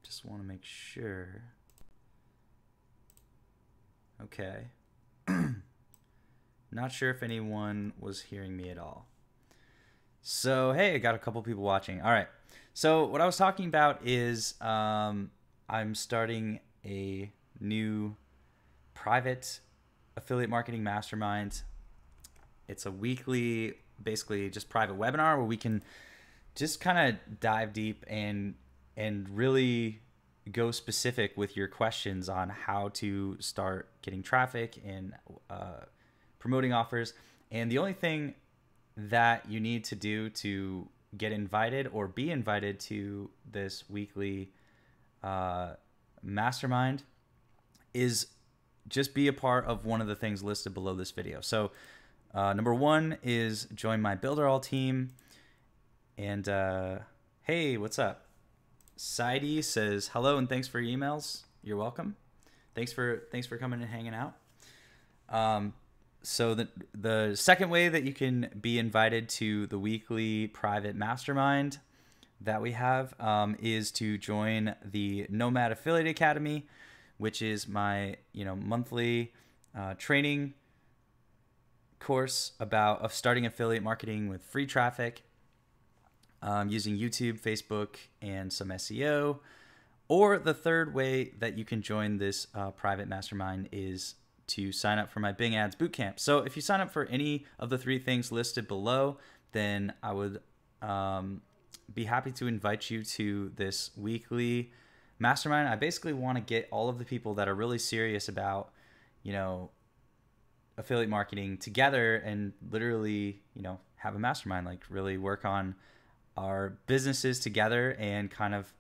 Just want to make sure. Okay. Not sure if anyone was hearing me at all. So, hey, I got a couple people watching. All right. So, what I was talking about is I'm starting a new private affiliate marketing mastermind. It's a weekly, basically just private webinar where we can just kind of dive deep and really go specific with your questions on how to start getting traffic and promoting offers. And the only thing that you need to do to get invited or be invited to this weekly mastermind is just be a part of one of the things listed below this video. So number one is join my Builder All team. And hey, what's up? Saidi says hello and thanks for your emails. You're welcome. Thanks for coming and hanging out. So the second way that you can be invited to the weekly private mastermind that we have is to join the Nomad Affiliate Academy, which is my monthly training course of starting affiliate marketing with free traffic using YouTube, Facebook, and some SEO. Or the third way that you can join this private mastermind is to sign up for my Bing Ads Bootcamp. So if you sign up for any of the three things listed below, then I would be happy to invite you to this weekly mastermind. I basically want to get all of the people that are really serious about, affiliate marketing together and literally, have a mastermind, like really work on our businesses together and kind of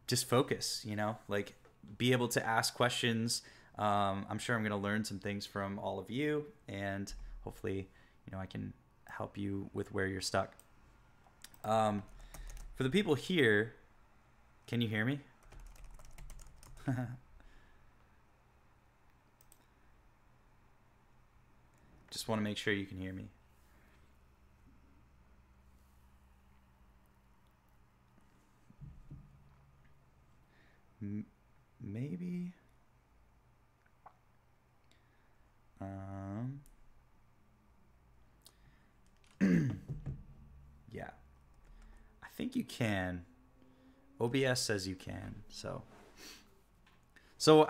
just focus, like be able to ask questions. I'm sure I'm going to learn some things from all of you, and hopefully, I can help you with where you're stuck. For the people here, can you hear me? Just want to make sure you can hear me. Maybe. Yeah, I think you can. OBS says you can. So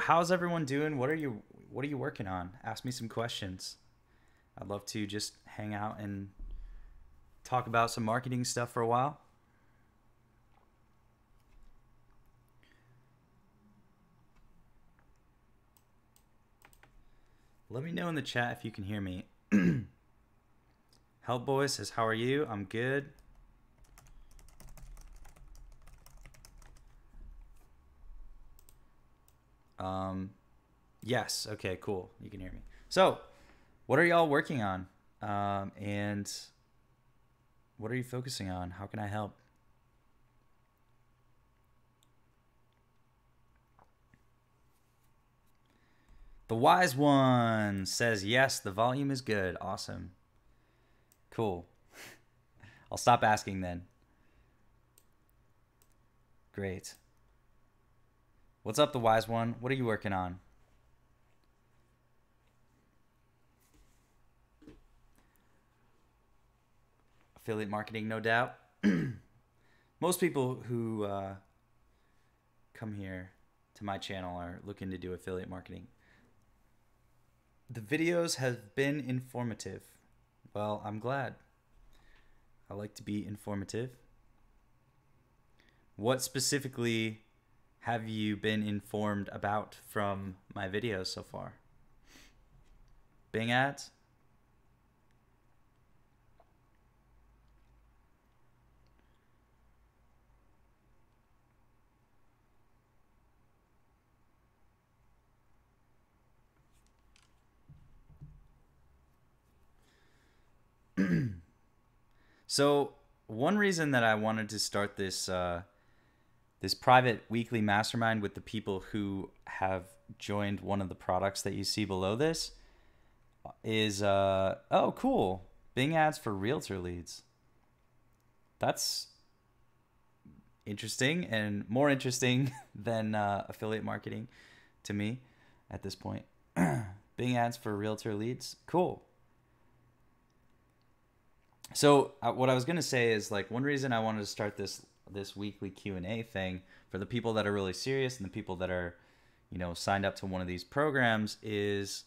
how's everyone doing? What are you working on? Ask me some questions. I'd love to just hang out and talk about some marketing stuff for a while. Let me know in the chat if you can hear me. Help Boy says, how are you? I'm good. Yes. Okay, cool. You can hear me. So, what are y'all working on? And what are you focusing on? How can I help? The wise one says, yes, the volume is good. Awesome. Cool. I'll stop asking then. Great. What's up, the wise one? What are you working on? Affiliate marketing, no doubt. Most people who come here to my channel are looking to do affiliate marketing. The videos have been informative. Well, I'm glad. I like to be informative. What specifically have you been informed about from my videos so far? Bing ads? So one reason that I wanted to start this this private weekly mastermind with the people who have joined one of the products that you see below this is oh, cool, Bing ads for realtor leads. That's interesting and more interesting than affiliate marketing to me at this point. Bing ads for realtor leads. Cool. So what I was going to say is, like, one reason I wanted to start this weekly Q&A thing for the people that are really serious and the people that are, signed up to one of these programs is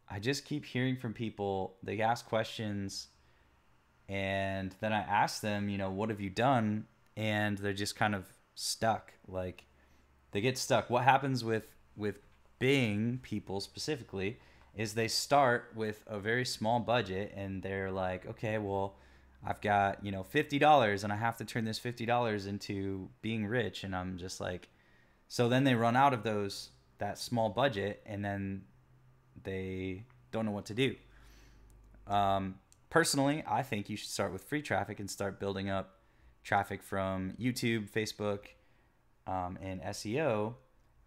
I just keep hearing from people. They ask questions and then I ask them, what have you done? And they're just kind of stuck. Like, they get stuck. What happens with Bing people specifically is they start with a very small budget and they're like, okay, well, I've got, $50 and I have to turn this $50 into being rich. And I'm just like, so then they run out of that small budget and then they don't know what to do. Personally, I think you should start with free traffic and start building up traffic from YouTube, Facebook, and SEO,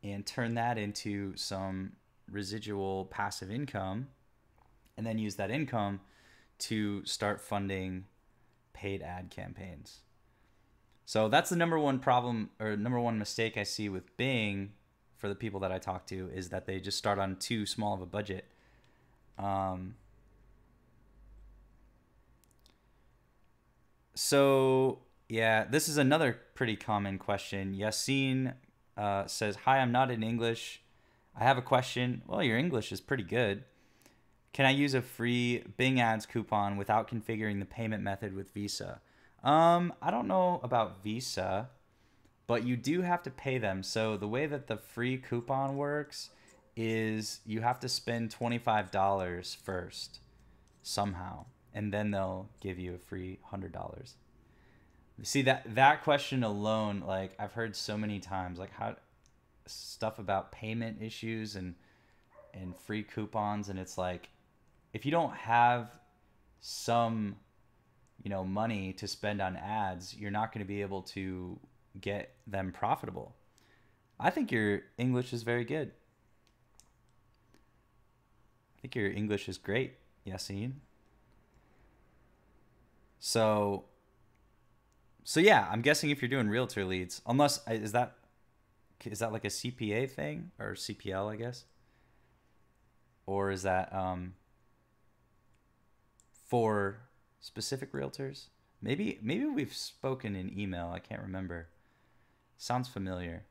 and turn that into some residual passive income, and then use that income to start funding paid ad campaigns. So that's the number one problem or number one mistake I see with Bing for the people that I talk to, is that they just start on too small of a budget. So yeah, this is another pretty common question. Yassine says, hi, I'm not in English. I have a question. Well, your English is pretty good. Can I use a free Bing ads coupon without configuring the payment method with Visa? I don't know about Visa, but you do have to pay them. So the way that the free coupon works is you have to spend $25 first somehow, and then they'll give you a free $100. See, that question alone, like, I've heard so many times, like, how stuff about payment issues and free coupons, and it's like, if you don't have some money to spend on ads, you're not going to be able to get them profitable. I think your English is very good. I think your English is great, Yassine. So yeah, I'm guessing if you're doing realtor leads, unless is that like a CPA thing or CPL, I guess, or is that for specific realtors? Maybe we've spoken in email. I can't remember. Sounds familiar.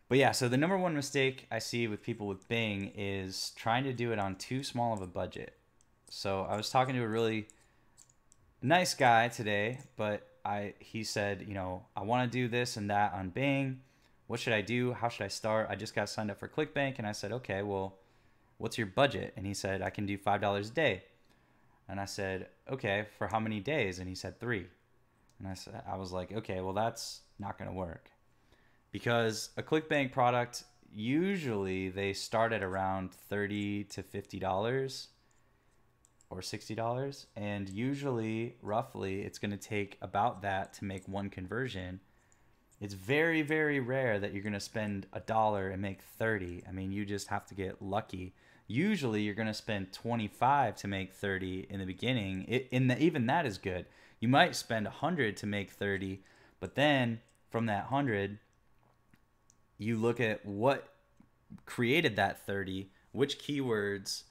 But yeah, so the number one mistake I see with people with Bing is trying to do it on too small of a budget. So I was talking to a really nice guy today, but he said, I want to do this and that on Bing. What should I do? How should I start? I just got signed up for ClickBank, and I said, okay, well, what's your budget? And he said, I can do $5 a day. And I said, okay, for how many days? And he said 3. And I was like, okay, well, that's not going to work, because a ClickBank product, usually they start at around $30 to $50 or $60. And usually, roughly, it's going to take about that to make one conversion. It's very, very rare that you're going to spend $1 and make 30. I mean, you just have to get lucky. Usually, you're going to spend 25 to make 30 in the beginning. Even that is good. You might spend 100 to make 30, but then from that 100, you look at what created that 30, which keywords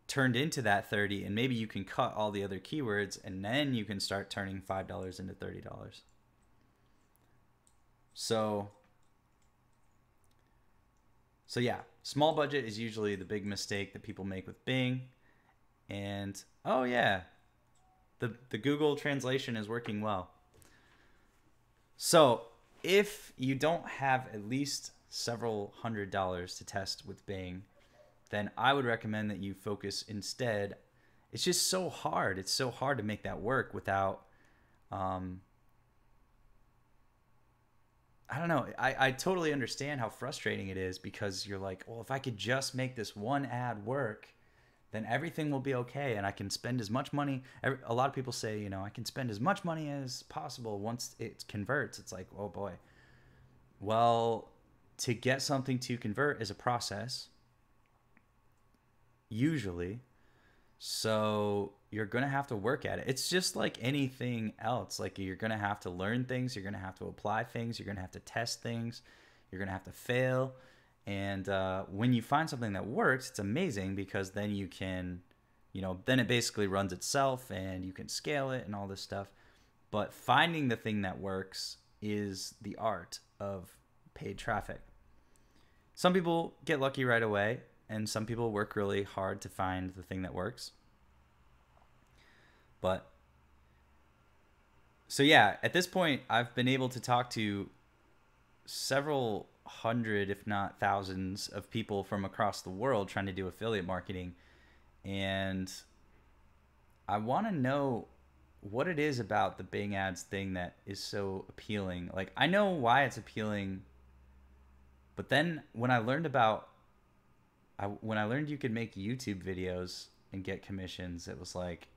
turned into that 30, and maybe you can cut all the other keywords, and then you can start turning $5 into $30. So yeah, small budget is usually the big mistake that people make with Bing. And oh yeah, the Google translation is working well. So if you don't have at least several $100s to test with Bing, then I would recommend that you focus instead. It's just so hard. It's so hard to make that work without, I don't know. I totally understand how frustrating it is, because you're like, well, if I could just make this one ad work, then everything will be okay, and I can spend as much money. A lot of people say, I can spend as much money as possible once it converts. It's like, oh boy. Well, to get something to convert is a process, usually. So you're going to have to work at it. It's just like anything else. Like you're going to have to learn things. You're going to have to apply things. You're going to have to test things. You're going to have to fail. And when you find something that works, it's amazing because then you can, then it basically runs itself and you can scale it and all this stuff. But finding the thing that works is the art of paid traffic. Some people get lucky right away, and some people work really hard to find the thing that works. But so yeah, at this point, I've been able to talk to several hundred, if not thousands, of people from across the world trying to do affiliate marketing. And I want to know what it is about the Bing ads thing that is so appealing. Like, I know why it's appealing, but then when I learned you could make YouTube videos and get commissions, it was like,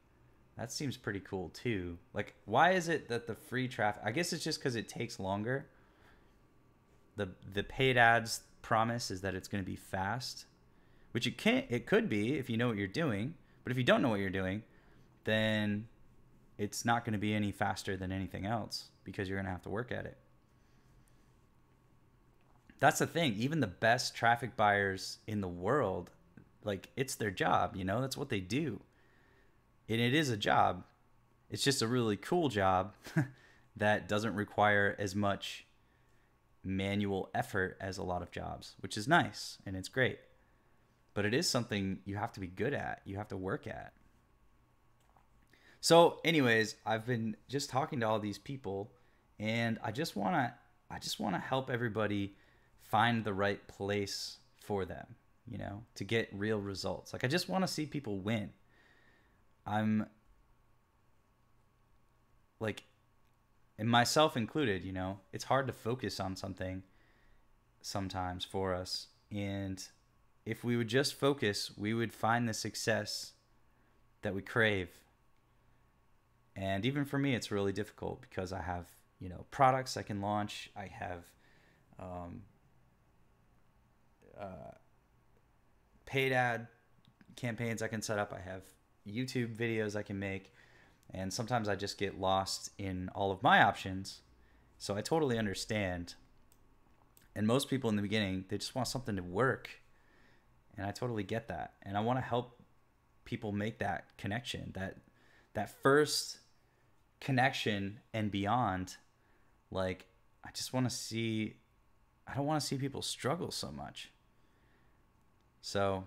that seems pretty cool too. Like, why is it that the free traffic, I guess it's just because it takes longer. The paid ads promise is that it's going to be fast, which it could be if you know what you're doing. But if you don't know what you're doing, then it's not going to be any faster than anything else because you're going to have to work at it. That's the thing. Even the best traffic buyers in the world, like, it's their job, that's what they do. And it is a job. It's just a really cool job that doesn't require as much manual effort as a lot of jobs, which is nice and it's great. But it is something you have to be good at. You have to work at. So anyways, I've been just talking to all these people, and I just want to help everybody find the right place for them, to get real results. Like, I just want to see people win. I'm like, and myself included, it's hard to focus on something sometimes for us. And if we would just focus, we would find the success that we crave. And even for me, it's really difficult because I have, products I can launch. I have paid ad campaigns I can set up. I have YouTube videos I can make. And sometimes I just get lost in all of my options. So I totally understand. And most people in the beginning, they just want something to work. And I totally get that. And I want to help people make that connection, that first connection and beyond. Like, I don't want to see people struggle so much. So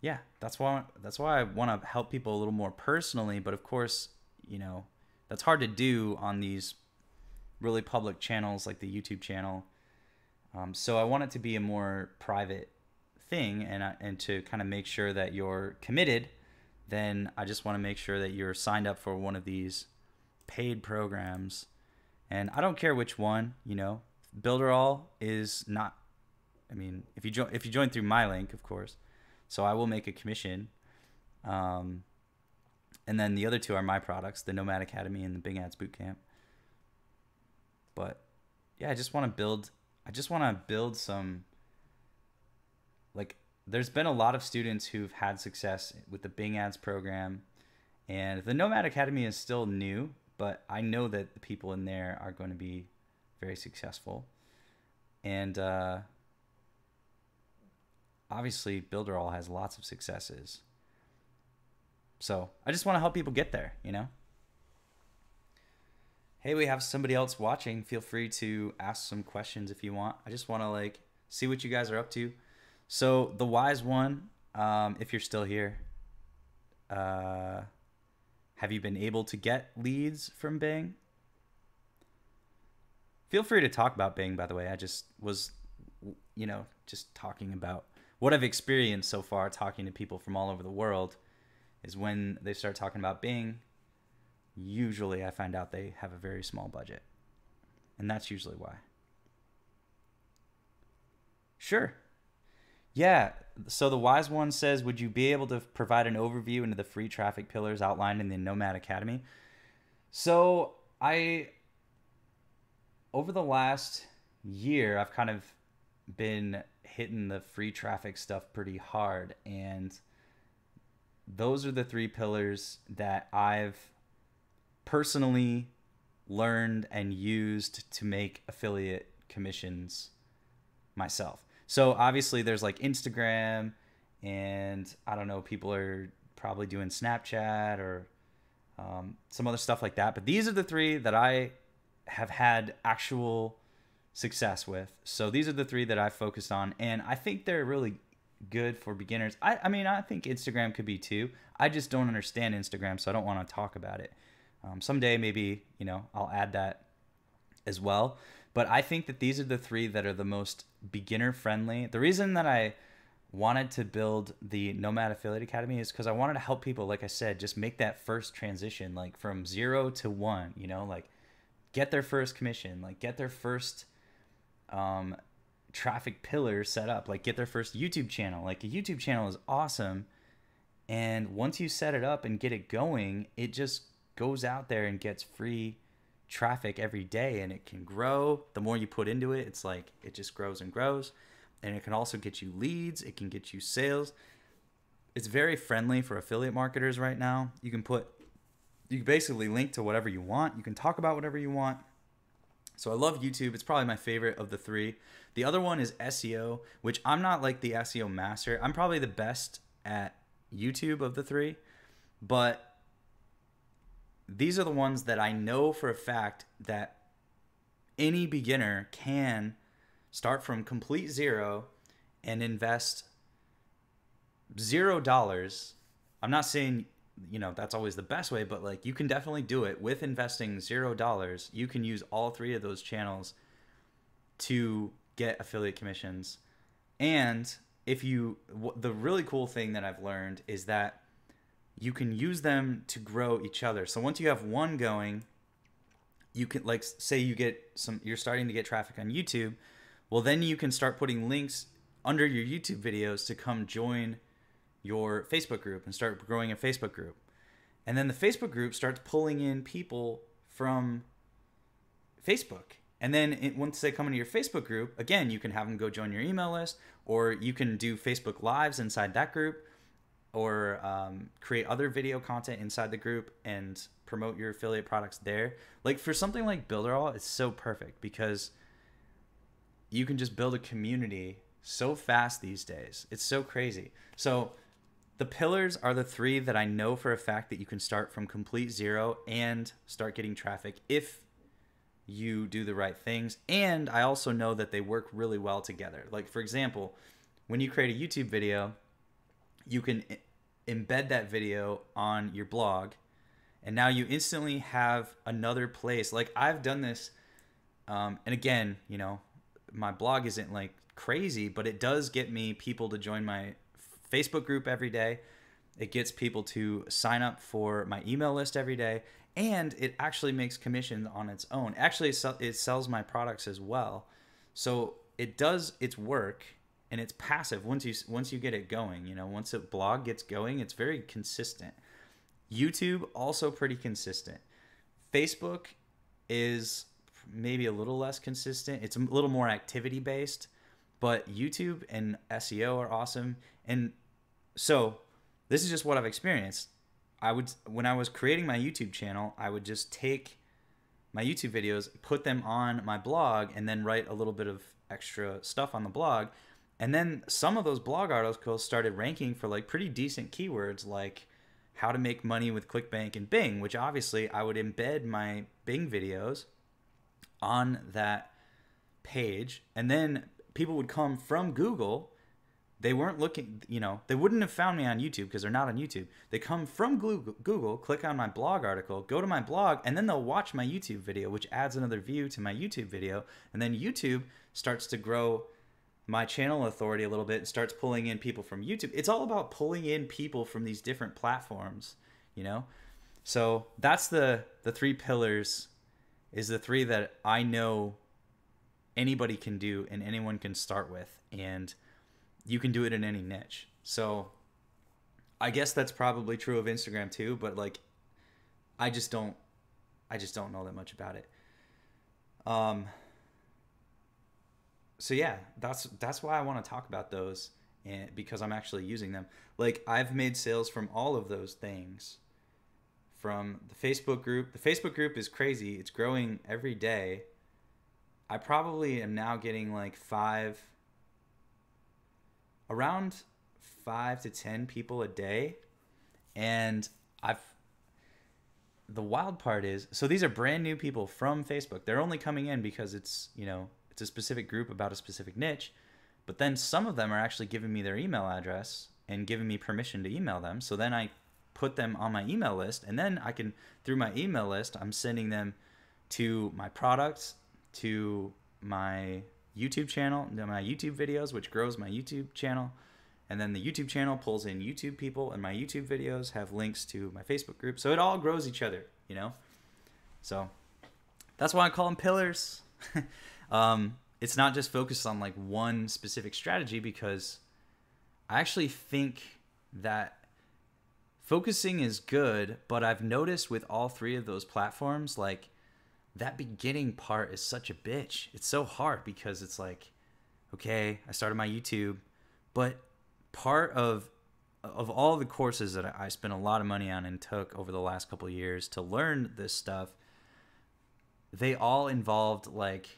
yeah, that's why I want to help people a little more personally. But of course, that's hard to do on these really public channels like the YouTube channel. So I want it to be a more private thing, and to kind of make sure that you're committed. Then I just want to make sure that you're signed up for one of these paid programs. And I don't care which one. Builderall is not. I mean, if you join through my link, of course. So I will make a commission. And then the other two are my products, the Nomad Academy and the Bing Ads Bootcamp. But yeah, I just want to build some, like, there's been a lot of students who've had success with the Bing Ads program, and the Nomad Academy is still new, but I know that the people in there are going to be very successful. And obviously, Builderall has lots of successes. So I just want to help people get there, Hey, we have somebody else watching. Feel free to ask some questions if you want. I just want to see what you guys are up to. So the wise one, if you're still here, have you been able to get leads from Bing? Feel free to talk about Bing, by the way. I just was, just talking about what I've experienced so far talking to people from all over the world is when they start talking about Bing, usually I find out they have a very small budget. And that's usually why. Sure. Yeah. So the wise one says, would you be able to provide an overview into the free traffic pillars outlined in the Nomad Academy? So over the last year, I've kind of been hitting the free traffic stuff pretty hard. And those are the three pillars that I've personally learned and used to make affiliate commissions myself. So obviously there's like Instagram, and I don't know, people are probably doing Snapchat or some other stuff like that. But these are the three that I have had actual success with. So these are the three that I focused on, and I think they're really good for beginners. I mean, I think Instagram could be too. I just don't understand Instagram, so I don't want to talk about it. Someday maybe, I'll add that as well. But I think that these are the three that are the most beginner friendly. The reason that I wanted to build the Nomad Affiliate Academy is because I wanted to help people, like I said, just make that first transition, like from 0 to 1, like get their first commission, like get their first traffic pillar set up, like get their first YouTube channel. Like a YouTube channel is awesome. And once you set it up and get it going, it just goes out there and gets free traffic every day, and it can grow. The more you put into it, it's like it just grows and grows. And it can also get you leads. It can get you sales. It's very friendly for affiliate marketers right now. You can basically link to whatever you want. You can talk about whatever you want. So I love YouTube. It's probably my favorite of the three. The other one is SEO, which I'm not like the SEO master. I'm probably the best at YouTube of the three, but these are the ones that I know for a fact that any beginner can start from complete zero and invest $0. I'm not saying, that's always the best way, but like you can definitely do it with investing $0. You can use all three of those channels to get affiliate commissions. And the really cool thing that I've learned is that you can use them to grow each other. So once you have one going, you can, like, say you're starting to get traffic on YouTube. Well, then you can start putting links under your YouTube videos to come join your Facebook group and start growing a Facebook group. And then the Facebook group starts pulling in people from Facebook. And then once they come into your Facebook group, again, you can have them go join your email list, or you can do Facebook Lives inside that group, or create other video content inside the group and promote your affiliate products there. Like for something like Builderall, it's so perfect because you can just build a community so fast these days. It's so crazy. So the pillars are the three that I know for a fact that you can start from complete zero and start getting traffic if you do the right things. And I also know that they work really well together. Like for example, when you create a YouTube video, you can embed that video on your blog, and now you instantly have another place. Like I've done this, and again, my blog isn't like crazy, but it does get me people to join my Facebook group every day. It gets people to sign up for my email list every day, and it actually makes commission on its own. Actually, it sells my products as well. So it does its work. And it's passive once you get it going. Once a blog gets going, it's very consistent. YouTube also pretty consistent. Facebook is maybe a little less consistent. It's a little more activity based, but YouTube and SEO are awesome. And so this is just what I've experienced. When I was creating my YouTube channel, I would just take my YouTube videos, put them on my blog, and then write a little bit of extra stuff on the blog. And then some of those blog articles started ranking for like pretty decent keywords, like how to make money with ClickBank and Bing, which obviously I would embed my Bing videos on that page. And then people would come from Google. They weren't looking, they wouldn't have found me on YouTube because they're not on YouTube. They come from Google, click on my blog article, go to my blog, and then they'll watch my YouTube video, which adds another view to my YouTube video. And then YouTube starts to grow my channel authority a little bit and starts pulling in people from YouTube. It's all about pulling in people from these different platforms, So that's the three pillars, is the three that I know anybody can do and anyone can start with, and you can do it in any niche. So I guess that's probably true of Instagram too, but like I just don't know that much about it. So yeah, that's why I want to talk about those. and because I'm actually using them. Like I've made sales from all of those things. From the Facebook group. The Facebook group is crazy. It's growing every day. I probably am now getting like around 5 to 10 people a day. And the wild part is, so these are brand new people from Facebook. They're only coming in because it's, it's a specific group about a specific niche. But then some of them are actually giving me their email address and giving me permission to email them. So then I put them on my email list, and then I can, through my email list, I'm sending them to my products, to my YouTube channel, to my YouTube videos, which grows my YouTube channel. And then the YouTube channel pulls in YouTube people, and my YouTube videos have links to my Facebook group. So it all grows each other, So that's why I call them pillars. It's not just focused on like one specific strategy, because I actually think that focusing is good, but I've noticed with all three of those platforms, like that beginning part is such a bitch. It's so hard because it's like, okay, I started my YouTube, but part of all the courses that I spent a lot of money on and took over the last couple of years to learn this stuff, they all involved like,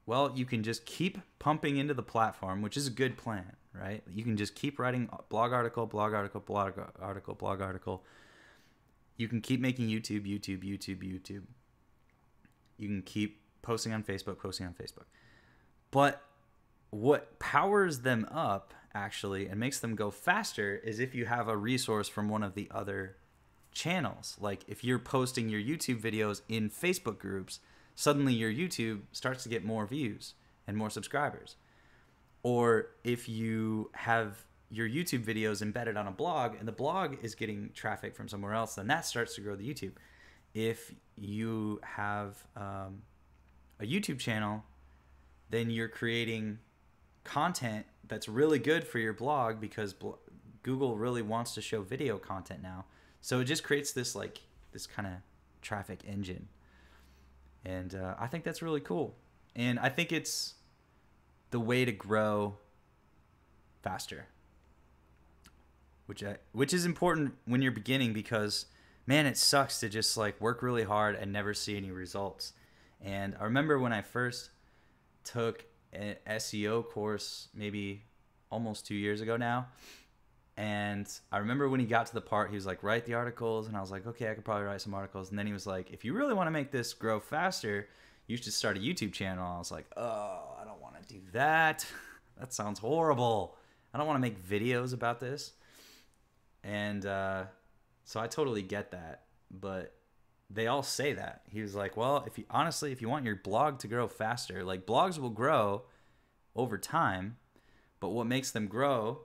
well, you can just keep pumping into the platform, which is a good plan, right? You can just keep writing blog article, blog article, blog article, blog article. You can keep making YouTube. You can keep posting on Facebook. But what powers them up actually and makes them go faster is if you have a resource from one of the other channels. Like if you're posting your YouTube videos in Facebook groups, suddenly your YouTube starts to get more views and more subscribers. Or if you have your YouTube videos embedded on a blog and the blog is getting traffic from somewhere else, then that starts to grow the YouTube. If you have a YouTube channel, then you're creating content that's really good for your blog because Google really wants to show video content now. So it just creates this kind of traffic engine. And I think that's really cool. And I think it's the way to grow faster, which is important when you're beginning, because man, it sucks to just like work really hard and never see any results. And I remember when I first took an SEO course, maybe almost 2 years ago now, and I remember when he got to the part, he was like, write the articles, and I was like, okay, I could probably write some articles. And then he was like, if you really want to make this grow faster, you should start a YouTube channel. I was like, oh, I don't want to do that. That sounds horrible. I don't want to make videos about this. And so I totally get that, but they all say that. He was like, well, if you want your blog to grow faster, like blogs will grow over time, but what makes them grow,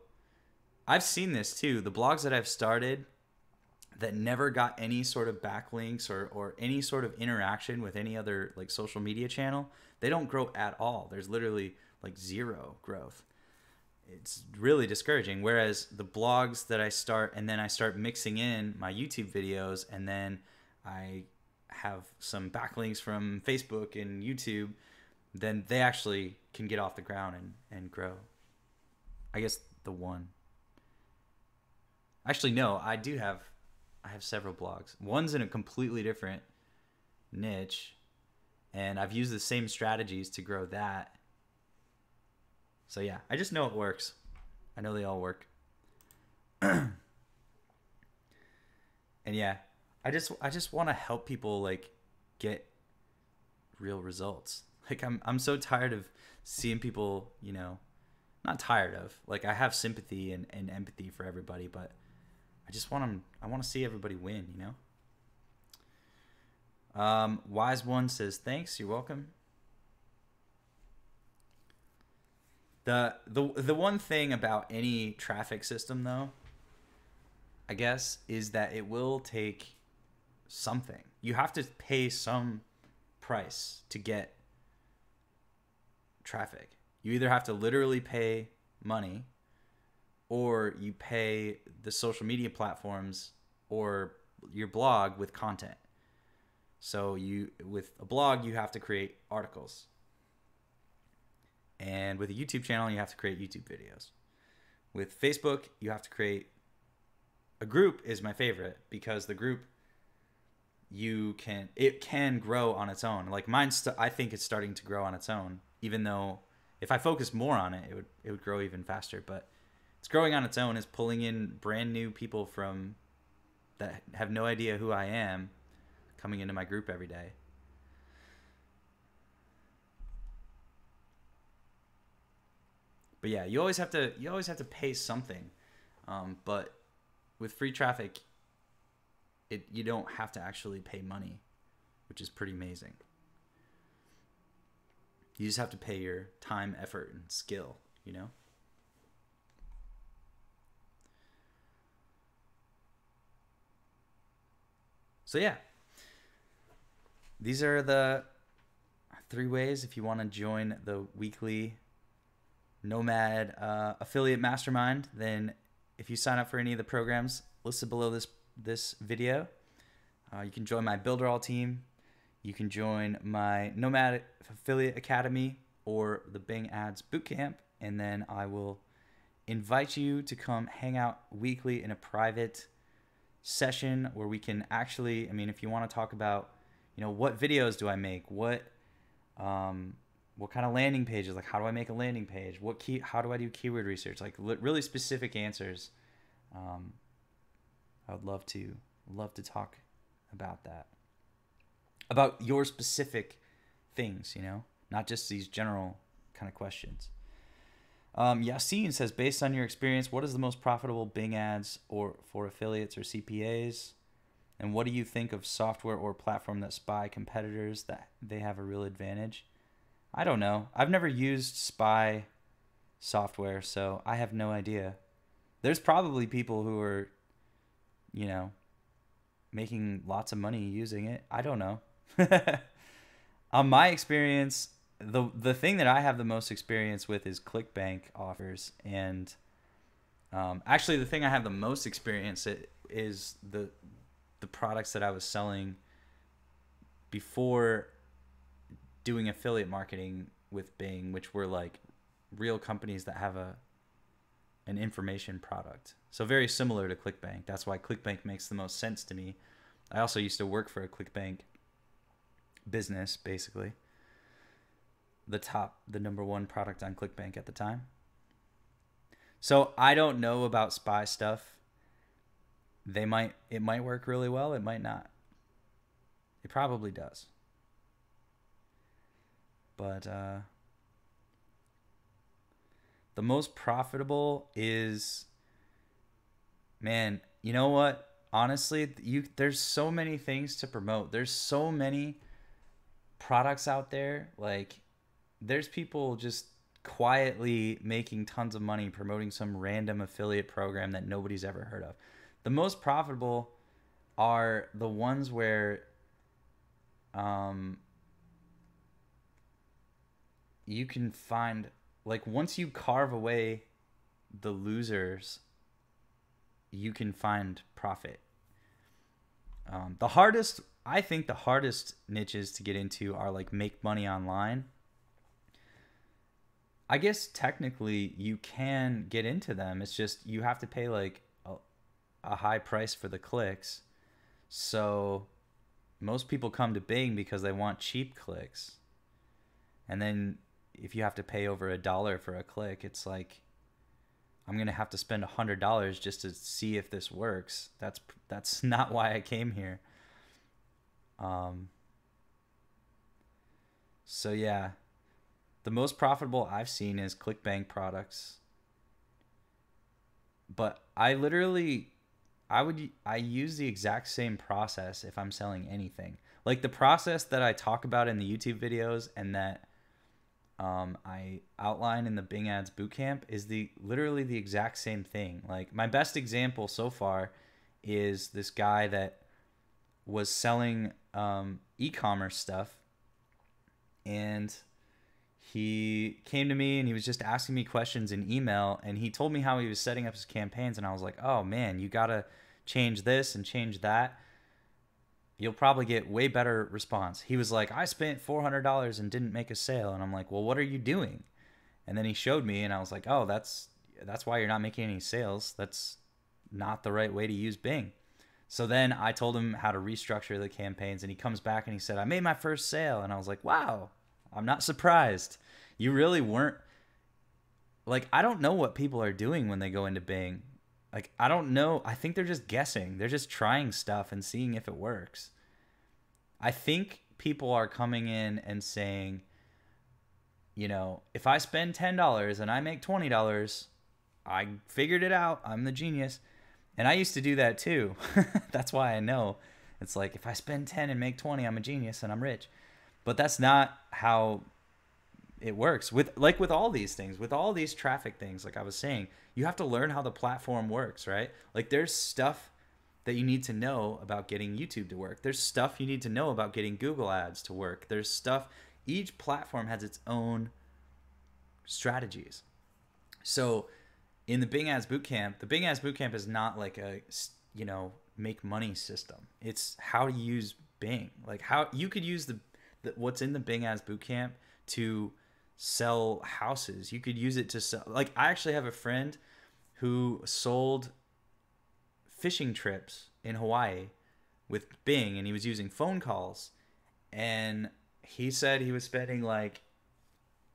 I've seen this too. The blogs that I've started that never got any sort of backlinks or any sort of interaction with any other like social media channel, they don't grow at all. There's literally like zero growth. It's really discouraging. Whereas the blogs that I start and then I start mixing in my YouTube videos, and then I have some backlinks from Facebook and YouTube, then they actually can get off the ground and grow. I guess the one. Actually, no, I have several blogs. One's in a completely different niche, and I've used the same strategies to grow that. So yeah, I just know it works. I know they all work. And yeah, I just want to help people like get real results. Like I'm so tired of seeing people, not tired of, like I have sympathy and empathy for everybody, but I want to see everybody win, Wise One says, thanks, you're welcome. The one thing about any traffic system, though, I guess, is that it will take something. You have to pay some price to get traffic. You either have to literally pay money, or you pay the social media platforms or your blog with content. So with a blog, you have to create articles. And with a YouTube channel, you have to create YouTube videos. With Facebook, you have to create a group. Is my favorite because the group it can grow on its own. Like I think it's starting to grow on its own, even though if I focus more on it, it would grow even faster. But it's growing on its own, is pulling in brand new people from that have no idea who I am coming into my group every day. But yeah, you always have to pay something. But with free traffic, you don't have to actually pay money, which is pretty amazing. You just have to pay your time, effort, and skill, you know? So yeah, these are the 3 ways if you want to join the weekly Nomad affiliate mastermind. Then if you sign up for any of the programs listed below this video, you can join my Builder All team. You can join my Nomad Affiliate Academy or the Bing Ads Bootcamp, and then I will invite you to come hang out weekly in a private session where we can actually, I mean, if you want to talk about, what videos do I make? What kind of landing pages? Like, how do I make a landing page? How do I do keyword research? Like really specific answers. I would love to talk about that, about your specific things, not just these general kind of questions. Yassine says, based on your experience, what is the most profitable Bing ads or for affiliates or CPAs? And what do you think of software or platform that spy competitors that they have a real advantage? I don't know. I've never used spy software, so I have no idea. There's probably people who are, making lots of money using it. I don't know. On my experience, the thing that I have the most experience with is ClickBank offers, and actually the thing I have the most experience is the products that I was selling before doing affiliate marketing with Bing, which were like real companies that have an information product. So very similar to ClickBank. That's why ClickBank makes the most sense to me. I also used to work for a ClickBank business, basically. The number 1 product on ClickBank at the time. So I don't know about spy stuff. It might work really well. It might not. It probably does. But the most profitable is, man, you know what? Honestly, there's so many things to promote. There's so many products out there. Like, there's people just quietly making tons of money promoting some random affiliate program that nobody's ever heard of. The most profitable are the ones where you can find, like, once you carve away the losers, you can find profit. I think the hardest niches to get into are like make money online. I guess technically you can get into them. It's just you have to pay like a high price for the clicks. So most people come to Bing because they want cheap clicks. And then if you have to pay over $1 for a click, it's like, I'm going to have to spend $100 just to see if this works. That's not why I came here. So yeah, the most profitable I've seen is ClickBank products. But I use the exact same process if I'm selling anything. Like the process that I talk about in the YouTube videos and that I outline in the Bing Ads Bootcamp is literally the exact same thing. Like my best example so far is this guy that was selling e-commerce stuff, and he came to me and he was just asking me questions in email, and he told me how he was setting up his campaigns, and I was like, oh man, you gotta change this and change that. You'll probably get way better response. He was like, I spent $400 and didn't make a sale. And I'm like, well, what are you doing? And then he showed me, and I was like, oh, that's why you're not making any sales. That's not the right way to use Bing. So then I told him how to restructure the campaigns, and he comes back and he said, I made my first sale. And I was like, wow, I'm not surprised. You really weren't. Like, I don't know what people are doing when they go into Bing. Like, I don't know. I think they're just guessing. They're just trying stuff and seeing if it works. I think people are coming in and saying, you know, if I spend $10 and I make $20, I figured it out. I'm the genius. And I used to do that too. That's why I know. It's like, if I spend 10 and make 20, I'm a genius and I'm rich. But that's not how it works. With all these things, with all these traffic things, like I was saying, you have to learn how the platform works, right? Like, there's stuff that you need to know about getting YouTube to work. There's stuff you need to know about getting Google ads to work. There's stuff, each platform has its own strategies. So in the Bing Ads Bootcamp, the Bing Ads Bootcamp is not like a, you know, make money system. It's how to use Bing. Like, how you could use the what's in the Bing Ads Bootcamp to sell houses. You could use it to sell. Like, I actually have a friend who sold fishing trips in Hawaii with Bing, and he was using phone calls, and he said he was spending like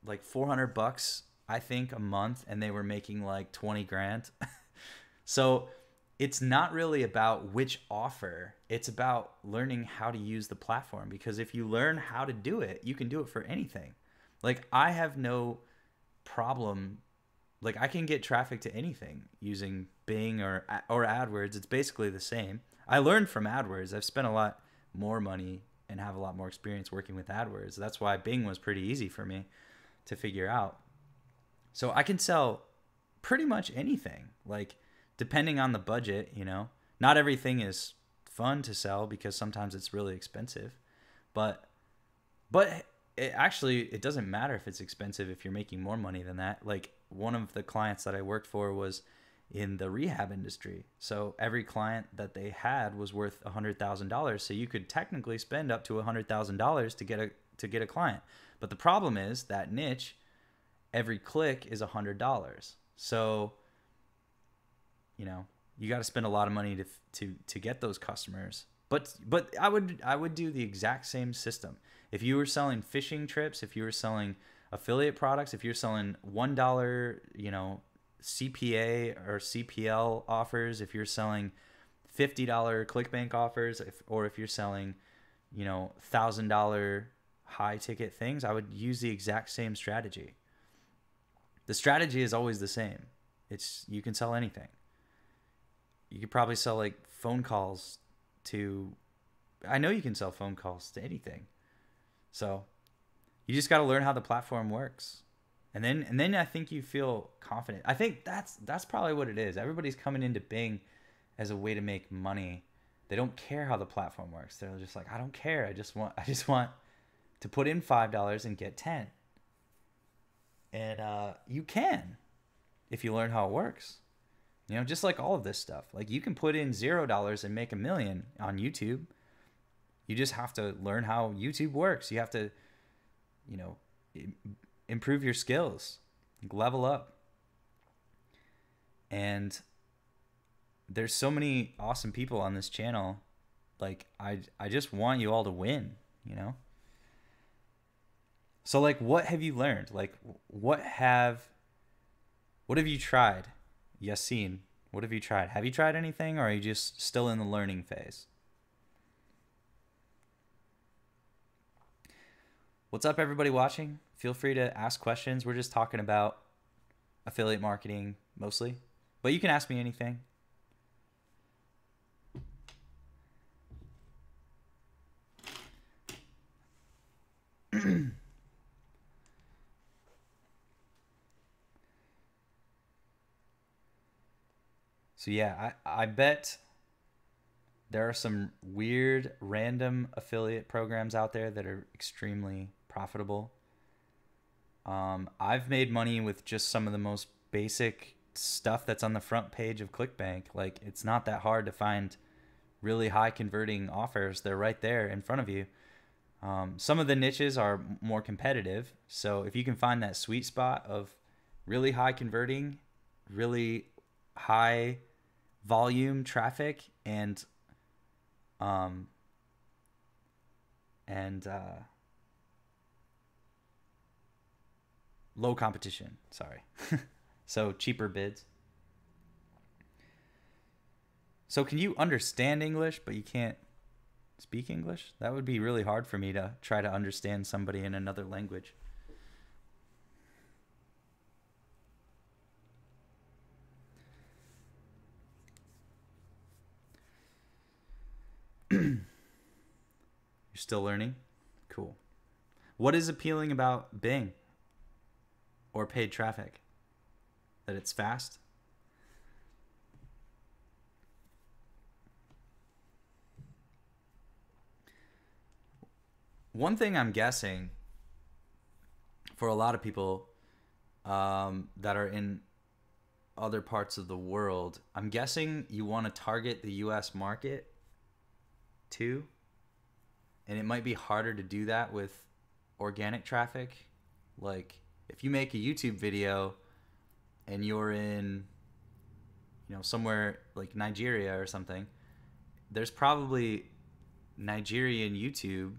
$400, I think, a month, and they were making like 20 grand. So it's not really about which offer. It's about learning how to use the platform, because if you learn how to do it, you can do it for anything. Like, I have no problem. Like, I can get traffic to anything using Bing or AdWords. It's basically the same. I learned from AdWords. I've spent a lot more money and have a lot more experience working with AdWords. That's why Bing was pretty easy for me to figure out. So I can sell pretty much anything, like, depending on the budget, you know. Not everything is fun to sell because sometimes it's really expensive. But it doesn't matter if it's expensive if you're making more money than that. Like, one of the clients that I worked for was in the rehab industry. So every client that they had was worth $100,000. So you could technically spend up to $100,000 to get a client. But the problem is that niche, every click is $100. So, you know, you got to spend a lot of money to get those customers. But I would do the exact same system. If you were selling fishing trips, if you were selling affiliate products, if you're selling $1, you know, CPA or CPL offers, if you're selling $50 ClickBank offers, or if you're selling, you know, $1,000 high ticket things, I would use the exact same strategy. The strategy is always the same. You can sell anything. You could probably sell like phone calls to, I know you can sell phone calls to anything. So you just got to learn how the platform works. And then I think you feel confident. I think that's probably what it is. Everybody's coming into Bing as a way to make money. They don't care how the platform works. They're just like, I don't care. I just want to put in $5 and get 10. And you can, if you learn how it works. You know, just like all of this stuff. Like, you can put in $0 and make $1 million on YouTube. You just have to learn how YouTube works. You have to, you know, improve your skills, level up. And there's so many awesome people on this channel. Like, I just want you all to win, you know? So, like, what have you learned? Like, what have you tried? Yassine, what have you tried? Have you tried anything, or are you just still in the learning phase? What's up, everybody watching? Feel free to ask questions. We're just talking about affiliate marketing mostly, but you can ask me anything. So yeah, I bet there are some weird random affiliate programs out there that are extremely profitable. I've made money with just some of the most basic stuff that's on the front page of ClickBank. Like, it's not that hard to find really high converting offers. They're right there in front of you. Some of the niches are more competitive. So if you can find that sweet spot of really high converting, really high volume traffic and um and low competition. Sorry. So cheaper bids. So can you understand English, but you can't speak English? That would be really hard for me to try to understand somebody in another language. You're still learning? Cool. What is appealing about Bing or paid traffic? That it's fast? One thing I'm guessing for a lot of people that are in other parts of the world, I'm guessing you want to target the US market too. And it might be harder to do that with organic traffic. Like if you make a YouTube video and you're in, somewhere like Nigeria or something, there's probably Nigerian YouTube.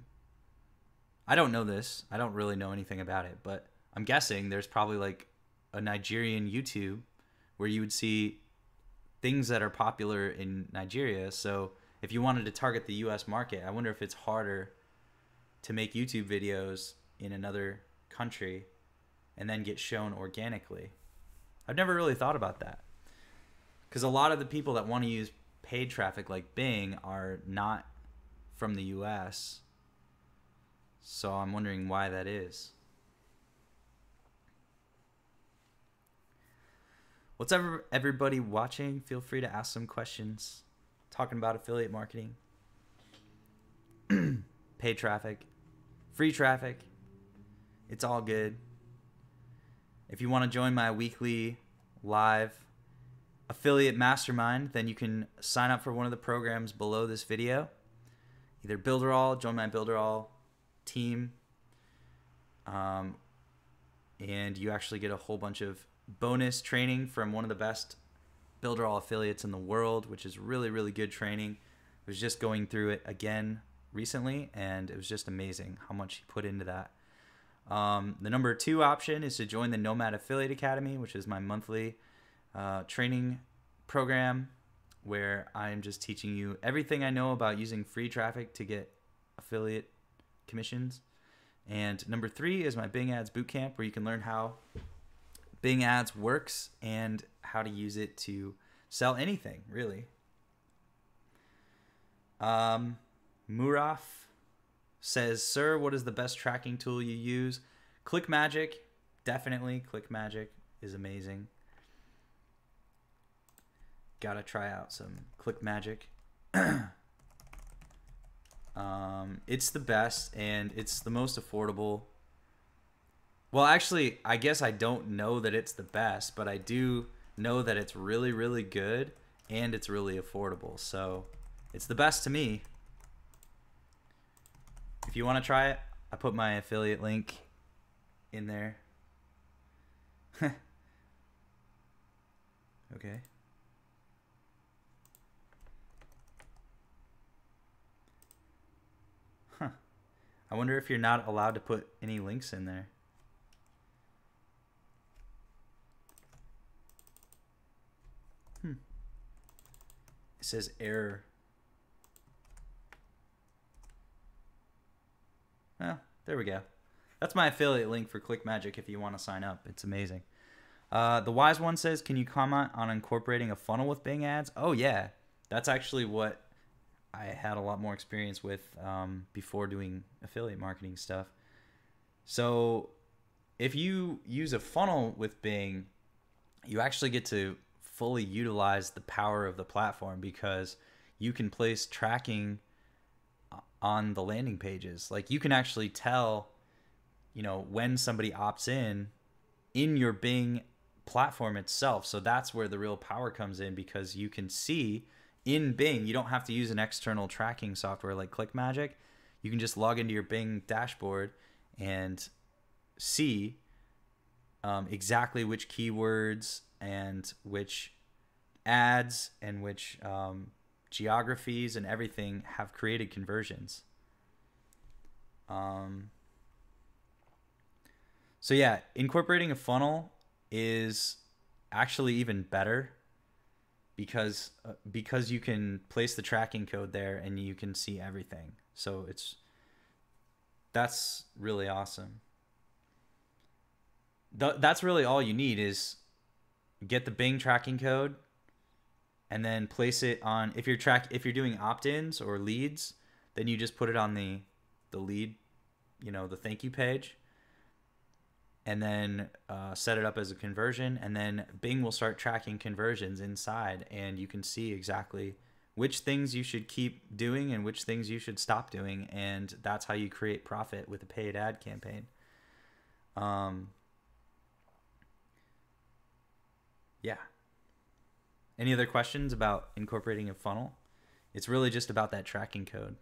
I don't know this. I don't really know anything about it, but I'm guessing there's probably like a Nigerian YouTube where you would see things that are popular in Nigeria. So if you wanted to target the US market, I wonder if it's harder to make YouTube videos in another country and then get shown organically. I've never really thought about that, because a lot of the people that want to use paid traffic like Bing are not from the US. So I'm wondering why that is. What's ever everybody watching? Feel free to ask some questions. Talking about affiliate marketing, paid traffic, free traffic. It's all good. If you want to join my weekly live affiliate mastermind, then you can sign up for one of the programs below this video. Either Builderall, join my Builderall team, and you actually get a whole bunch of bonus training from one of the best Builderall affiliates in the world, which is really, really good training. I was just going through it again recently, and it was just amazing how much he put into that. The number 2 option is to join the Nomad Affiliate Academy, which is my monthly training program where I'm just teaching you everything I know about using free traffic to get affiliate commissions. And number 3 is my Bing Ads Bootcamp, where you can learn how Bing Ads works and how to use it to sell anything, really. Muraf says, sir, what is the best tracking tool you use? ClickMagick, definitely. ClickMagick is amazing. Gotta try out some ClickMagick. It's the best, and it's the most affordable. Well, actually, I guess I don't know that it's the best, but I do know that it's really, really good, and it's really affordable. So it's the best to me. If you want to try it, I put my affiliate link in there. Okay. Huh. I wonder if you're not allowed to put any links in there. It says error. Oh, there we go. That's my affiliate link for ClickMagick if you want to sign up. It's amazing. The Wise One says, can you comment on incorporating a funnel with Bing Ads? Oh, yeah. That's actually what I had a lot more experience with before doing affiliate marketing stuff. So if you use a funnel with Bing, you actually get to fully utilize the power of the platform, because you can place tracking on the landing pages. Like you can actually tell, when somebody opts in your Bing platform itself. So that's where the real power comes in, because you can see in Bing, you don't have to use an external tracking software like ClickMagick. You can just log into your Bing dashboard and see exactly which keywords and which ads and which geographies and everything have created conversions. So yeah, incorporating a funnel is actually even better because you can place the tracking code there and you can see everything. So that's really awesome. That's really all you need is get the Bing tracking code and then place it on, if you're doing opt-ins or leads, then you just put it on the lead, the thank you page, and then set it up as a conversion, and then Bing will start tracking conversions inside, and you can see exactly which things you should keep doing and which things you should stop doing, and that's how you create profit with a paid ad campaign. Yeah. Any other questions about incorporating a funnel? It's really just about that tracking code.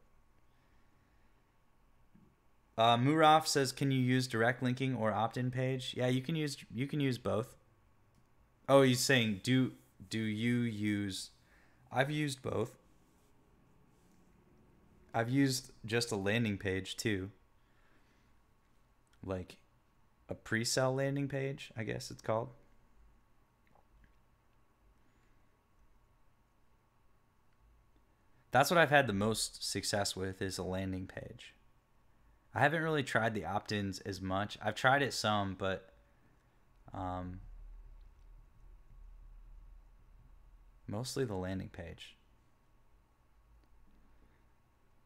Muraf says, can you use direct linking or opt-in page? Yeah, you can use both. Oh, he's saying, do you use? I've used both. I've used just a landing page too. Like a pre-sale landing page, I guess it's called. That's what I've had the most success with, is a landing page. I haven't really tried the opt-ins as much. I've tried it some, but mostly the landing page,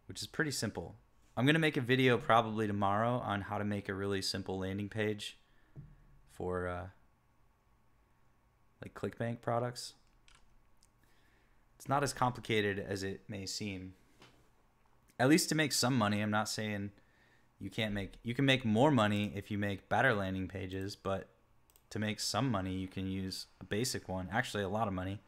which is pretty simple. I'm going to make a video probably tomorrow on how to make a really simple landing page for like ClickBank products. It's not as complicated as it may seem. At least to make some money. I'm not saying you can make more money if you make better landing pages, but to make some money, you can use a basic one. Actually, a lot of money.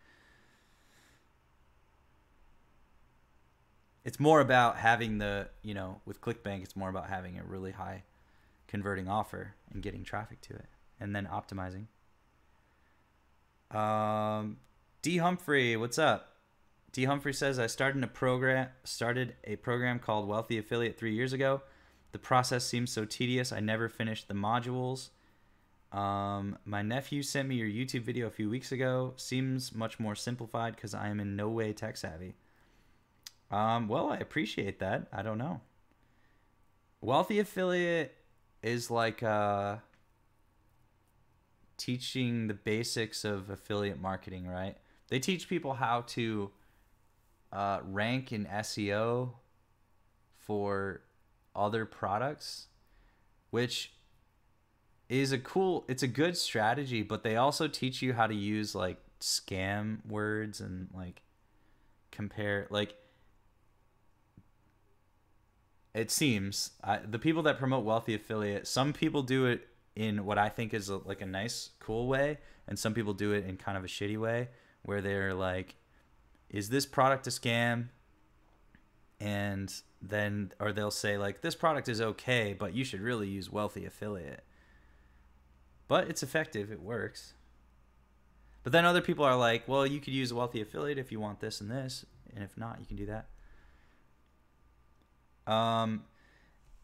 It's more about having with ClickBank, it's more about having a really high converting offer and getting traffic to it and then optimizing. D Humphrey, what's up? D Humphrey says, I started a program called Wealthy Affiliate 3 years ago. The process seems so tedious. I never finished the modules. My nephew sent me your YouTube video a few weeks ago. Seems much more simplified because I am in no way tech savvy. Well, I appreciate that. I don't know. Wealthy Affiliate is like teaching the basics of affiliate marketing, right? They teach people how to rank in SEO for other products, which is it's a good strategy, but they also teach you how to use like scam words and like compare, like it seems the people that promote Wealthy Affiliate, some people do it in what I think is like a nice, cool way, and some people do it in kind of a shitty way where they're like, is this product a scam? And then, or they'll say like, this product is okay, but you should really use Wealthy Affiliate. But it's effective, it works. But then other people are like, well, you could use Wealthy Affiliate if you want this and this, and if not, you can do that.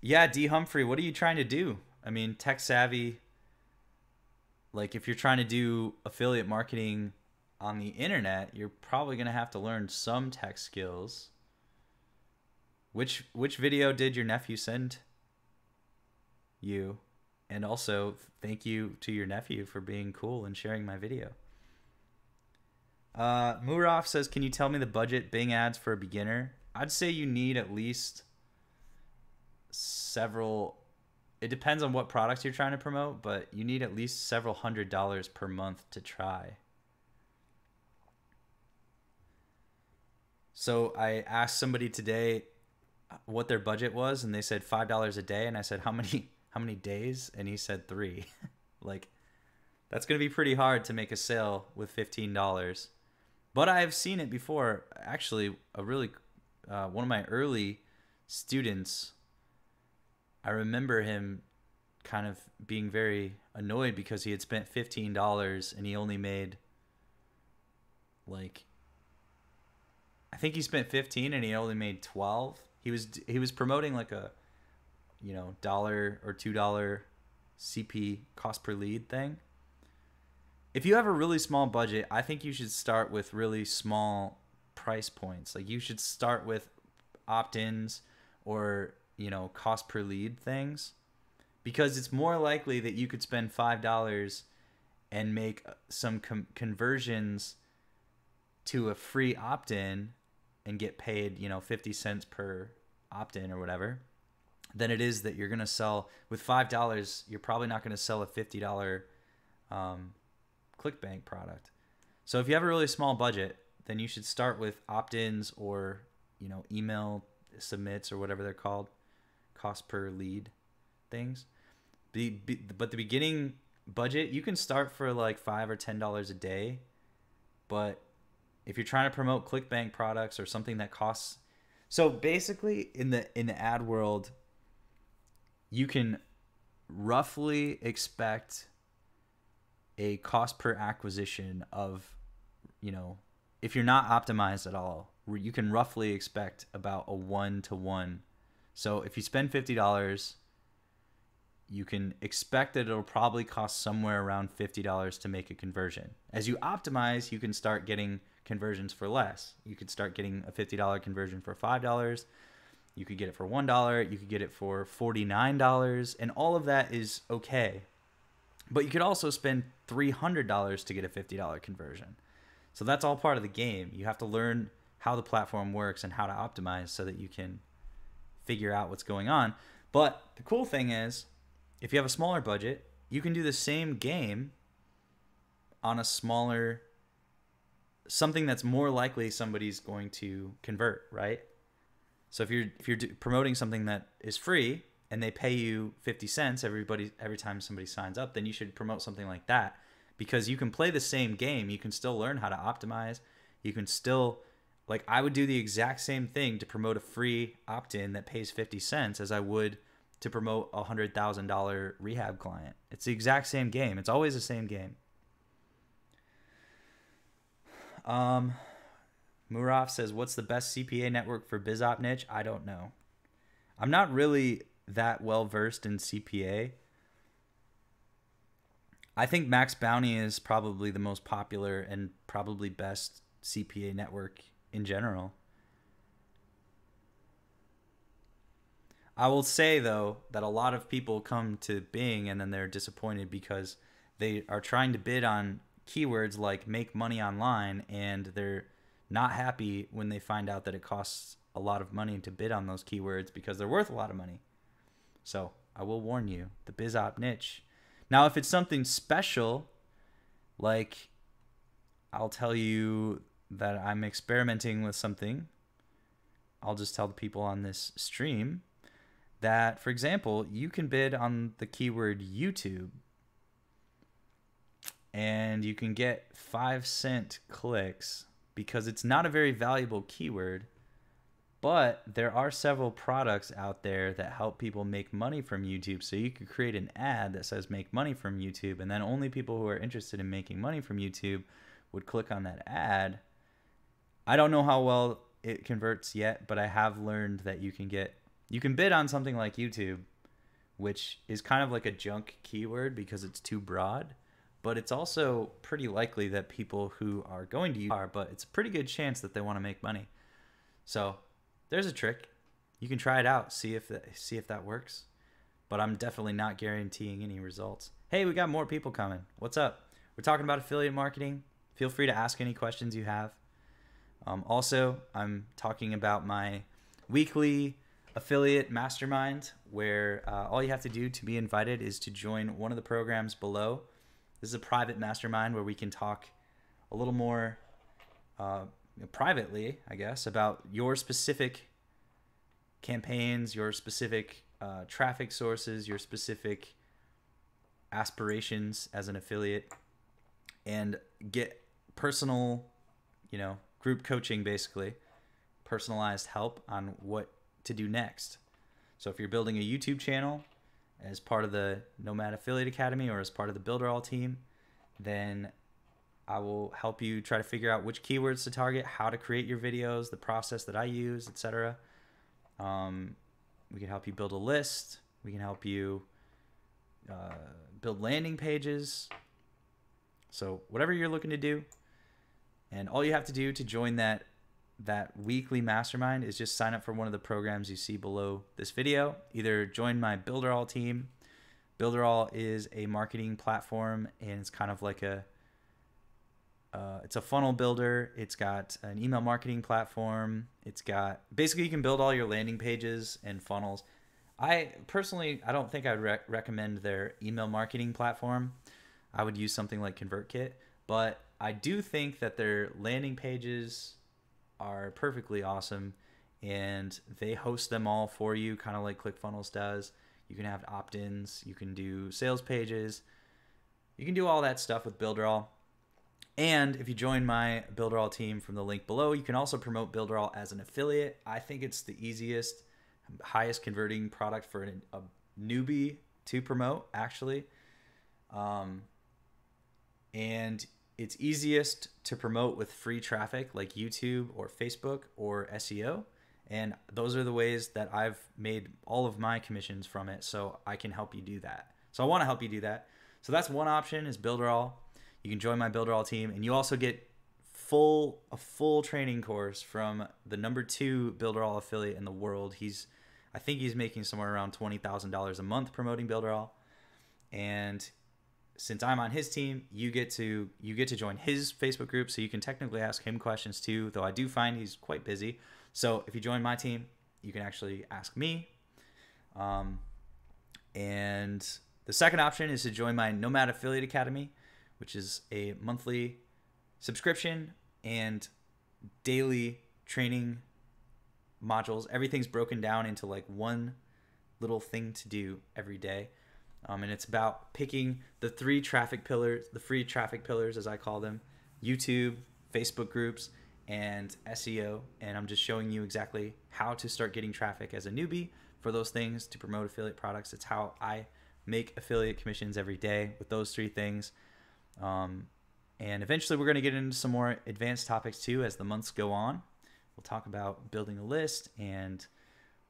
Yeah, D Humphrey, what are you trying to do? I mean, tech savvy, like if you're trying to do affiliate marketing on the internet, you're probably going to have to learn some tech skills. Which video did your nephew send you? And also, thank you to your nephew for being cool and sharing my video. Muraf says, can you tell me the budget Bing ads for a beginner? I'd say you need at least several, it depends on what products you're trying to promote, but you need at least several $100s per month to try. So I asked somebody today what their budget was, and they said $5 a day, and I said, how many days? And he said 3. Like, that's going to be pretty hard to make a sale with $15. But I've seen it before. Actually, one of my early students, I remember him kind of being very annoyed because he had spent $15 and he only made like, I think he spent 15 and he only made 12. He was promoting like a, you know, $1 or $2 CP, cost per lead thing. If you have a really small budget, I think you should start with really small price points. Like you should start with opt-ins or, you know, cost per lead things, because it's more likely that you could spend $5 and make some conversions to a free opt-in and get paid, you know, 50 cents per opt-in or whatever, than it is that you're going to sell with $5. You're probably not going to sell a $50 ClickBank product. So if you have a really small budget, then you should start with opt-ins or, you know, email submits or whatever they're called, cost per lead things. But the beginning budget, you can start for like $5 or $10 a day. But if you're trying to promote ClickBank products or something that costs, so basically in the ad world, you can roughly expect a cost per acquisition of, you know, if you're not optimized at all, you can roughly expect about a 1-to-1. So if you spend $50, you can expect that it'll probably cost somewhere around $50 to make a conversion. As you optimize, you can start getting conversions for less. You could start getting a $50 conversion for $5. You could get it for $1. You could get it for $49. And all of that is okay. But you could also spend $300 to get a $50 conversion. So that's all part of the game. You have to learn how the platform works and how to optimize so that you can figure out what's going on. But the cool thing is, if you have a smaller budget, you can do the same game on a smaller, something that's more likely somebody's going to convert, right? So if you're promoting something that is free and they pay you 50 cents every time somebody signs up, then you should promote something like that, because you can play the same game. You can still learn how to optimize. You can still, like, I would do the exact same thing to promote a free opt-in that pays 50 cents as I would to promote a $100,000 rehab client. It's the exact same game. It's always the same game. Muraf says, what's the best CPA network for BizOp niche? I don't know. I'm not really that well versed in CPA. I think Max Bounty is probably the most popular and probably best CPA network in general. I will say, though, that a lot of people come to Bing and then they're disappointed because they are trying to bid on keywords like make money online, and they're not happy when they find out that it costs a lot of money to bid on those keywords because they're worth a lot of money. So I will warn you, the BizOp niche. Now, if it's something special, like I'll tell you that I'm experimenting with something, I'll just tell the people on this stream that, for example, you can bid on the keyword YouTube and you can get 5-cent clicks because it's not a very valuable keyword, but there are several products out there that help people make money from YouTube. So you could create an ad that says make money from YouTube, and then only people who are interested in making money from YouTube would click on that ad. I don't know how well it converts yet, but I have learned that you can bid on something like YouTube, which is kind of like a junk keyword because it's too broad, but it's also pretty likely that people who are going to use it, but it's a pretty good chance that they want to make money. So there's a trick. You can try it out, see if that works, but I'm definitely not guaranteeing any results. Hey, we got more people coming. What's up? We're talking about affiliate marketing. Feel free to ask any questions you have. Also, I'm talking about my weekly affiliate mastermind, where all you have to do to be invited is to join one of the programs below. This is a private mastermind where we can talk a little more privately, I guess, about your specific campaigns, your specific traffic sources, your specific aspirations as an affiliate, and get personal, group coaching, basically personalized help on what to do next. So if you're building a YouTube channel as part of the Nomad Affiliate Academy or as part of the Builderall team, then I will help you try to figure out which keywords to target, how to create your videos, the process that I use, etc. We can help you build a list. We can help you build landing pages. So whatever you're looking to do, and all you have to do to join that weekly mastermind is just sign up for one of the programs you see below this video. Either join my Builderall team. Builderall is a marketing platform, and it's kind of like it's a funnel builder. It's got an email marketing platform. It's got, basically you can build all your landing pages and funnels. I don't think I'd recommend their email marketing platform. I would use something like ConvertKit, but I do think that their landing pages are perfectly awesome, and they host them all for you, kind of like ClickFunnels does. You can have opt-ins, you can do sales pages, you can do all that stuff with Builderall. And if you join my Builderall team from the link below, you can also promote Builderall as an affiliate. I think it's the easiest, highest converting product for a newbie to promote, actually. And it's easiest to promote with free traffic like YouTube or Facebook or SEO. And those are the ways that I've made all of my commissions from it. So I can help you do that. So I want to help you do that. So that's one option, is Builderall. You can join my Builderall team, and you also get a full training course from the #2 Builderall affiliate in the world. I think he's making somewhere around $20,000 a month promoting Builderall. And since I'm on his team, you get to join his Facebook group, so you can technically ask him questions too, though I do find he's quite busy. So if you join my team, you can actually ask me. And the second option is to join my Nomad Affiliate Academy, which is a monthly subscription and daily training modules. Everything's broken down into like one little thing to do every day. And it's about picking the free traffic pillars, as I call them: YouTube, Facebook groups, and SEO. And I'm just showing you exactly how to start getting traffic as a newbie for those things to promote affiliate products. It's how I make affiliate commissions every day with those three things. And eventually we're going to get into some more advanced topics too as the months go on. We'll talk about building a list, and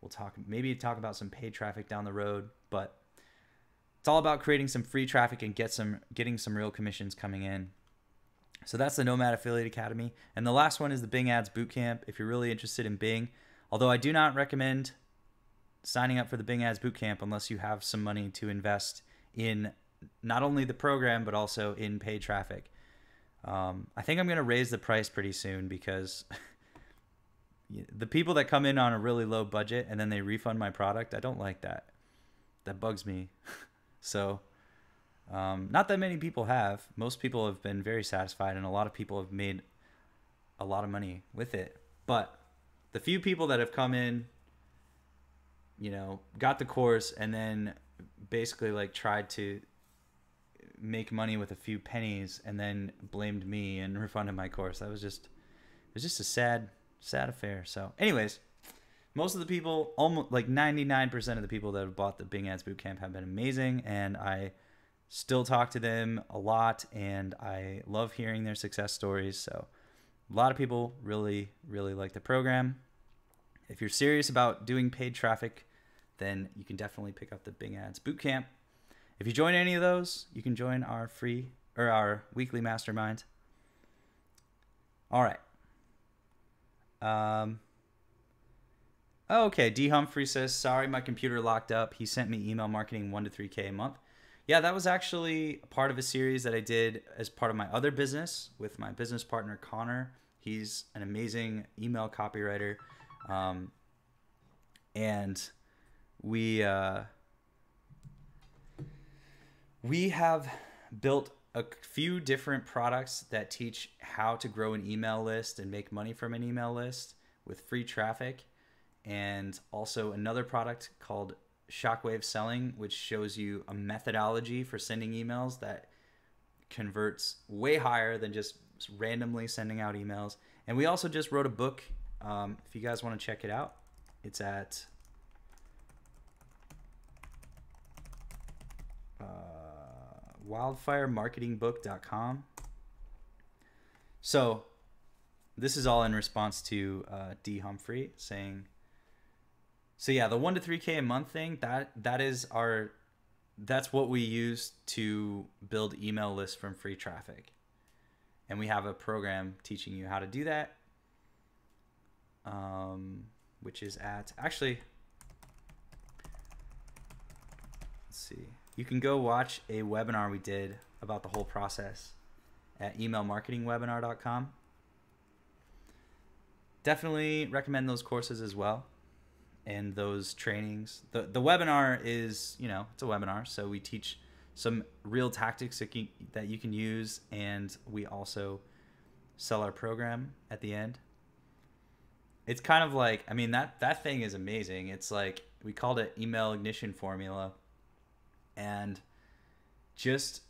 we'll maybe talk about some paid traffic down the road, but it's all about creating some free traffic and getting some real commissions coming in. So that's the Nomad Affiliate Academy. And the last one is the Bing Ads Bootcamp. If you're really interested in Bing, although I do not recommend signing up for the Bing Ads Bootcamp unless you have some money to invest in not only the program, but also in paid traffic. I think I'm going to raise the price pretty soon, because the people that come in on a really low budget and then they refund my product, I don't like that. That bugs me. So not that many people have. Most people have been very satisfied, and a lot of people have made a lot of money with it. But the few people that have come in, got the course and then basically like tried to make money with a few pennies and then blamed me and refunded my course, it was just a sad affair. So anyways, most of the people, almost like 99% of the people that have bought the Bing Ads Bootcamp have been amazing, and I still talk to them a lot, and I love hearing their success stories. So a lot of people really, really like the program. If you're serious about doing paid traffic, then you can definitely pick up the Bing Ads Bootcamp. If you join any of those, you can join our our weekly mastermind. All right. Okay, D. Humphrey says, sorry, my computer locked up. He sent me email marketing 1 to 3K a month. Yeah, that was actually part of a series that I did as part of my other business with my business partner, Connor. He's an amazing email copywriter. And we have built a few different products that teach how to grow an email list and make money from an email list with free traffic. And also another product called Shockwave Selling, which shows you a methodology for sending emails that converts way higher than just randomly sending out emails. And we also just wrote a book. If you guys want to check it out, it's at wildfiremarketingbook.com. So this is all in response to D. Humphrey saying, so yeah, the 1 to 3K a month thing, that's what we use to build email lists from free traffic. And we have a program teaching you how to do that. Which is actually, let's see. You can go watch a webinar we did about the whole process at emailmarketingwebinar.com. Definitely recommend those courses as well and those trainings. The webinar is, it's a webinar, so we teach some real tactics that you can use, and we also sell our program at the end. It's kind of like, that thing is amazing. It's like, we called it Email Ignition Formula, and just,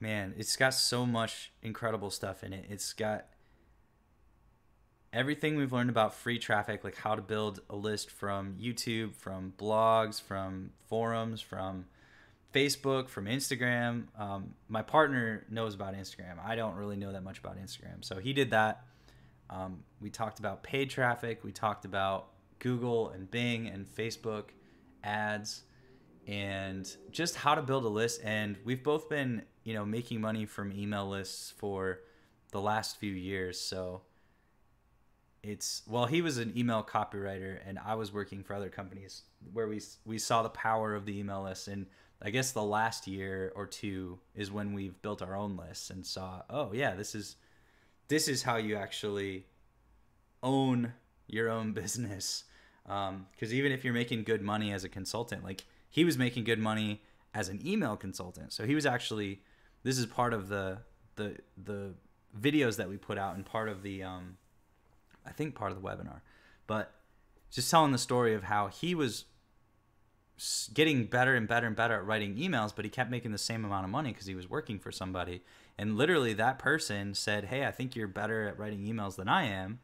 man, it's got so much incredible stuff in it. It's got everything we've learned about free traffic, like how to build a list from YouTube, from blogs, from forums, from Facebook, from Instagram. My partner knows about Instagram. I don't really know that much about Instagram. So he did that. We talked about paid traffic. We talked about Google and Bing and Facebook ads and just how to build a list. And we've both been, making money from email lists for the last few years. So he was an email copywriter and I was working for other companies where we saw the power of the email list. And I guess the last year or two is when we've built our own lists and saw, oh yeah, this is how you actually own your own business. Because even if you're making good money as a consultant, like he was making good money as an email consultant. So he was actually, this is part of the videos that we put out and part of the, I think part of the webinar, but just telling the story of how he was getting better and better and better at writing emails, but he kept making the same amount of money because he was working for somebody. And literally that person said, hey, I think you're better at writing emails than I am.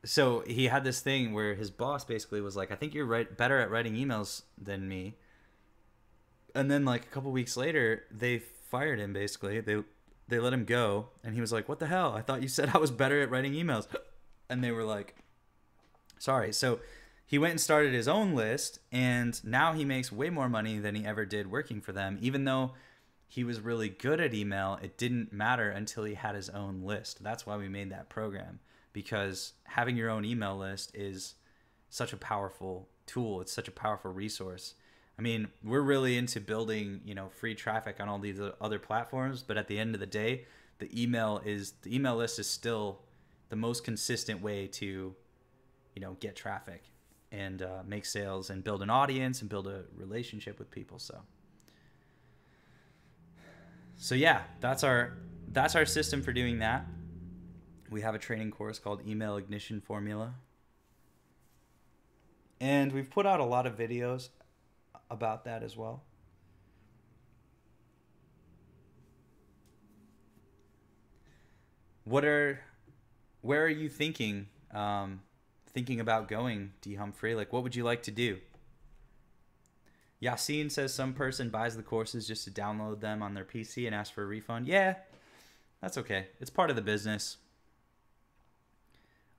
So he had this thing where his boss basically was like, I think you're better at writing emails than me. And then like a couple weeks later, they fired him basically. They let him go. And he was like, what the hell? I thought you said I was better at writing emails. And they were like, sorry. So he went and started his own list. And now he makes way more money than he ever did working for them. Even though he was really good at email, it didn't matter until he had his own list. That's why we made that program. Because having your own email list is such a powerful tool. It's such a powerful resource. I mean, we're really into building, free traffic on all these other platforms, but at the end of the day, the email list is still the most consistent way to, get traffic and make sales and build an audience and build a relationship with people. So yeah, that's our system for doing that. We have a training course called Email Ignition Formula. And we've put out a lot of videos about that as well. Where are you thinking about going, D. Humphrey? Like, what would you like to do? Yassine says some person buys the courses just to download them on their PC and ask for a refund. Yeah, that's okay. It's part of the business.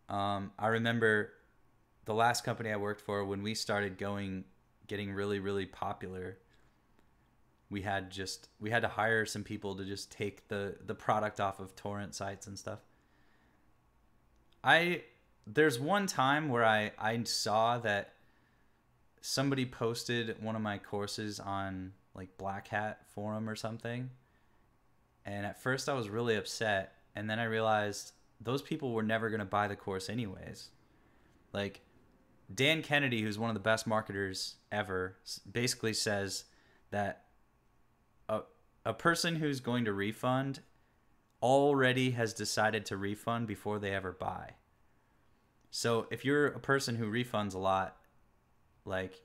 I remember the last company I worked for, when we started getting really, really popular, we had to hire some people to just take the product off of torrent sites and stuff. There's one time where I saw that somebody posted one of my courses on like Black Hat forum or something. And at first I was really upset. And then I realized those people were never going to buy the course anyways. Like Dan Kennedy, who's one of the best marketers ever, basically says that a person who's going to refund already has decided to refund before they ever buy. So if you're a person who refunds a lot, like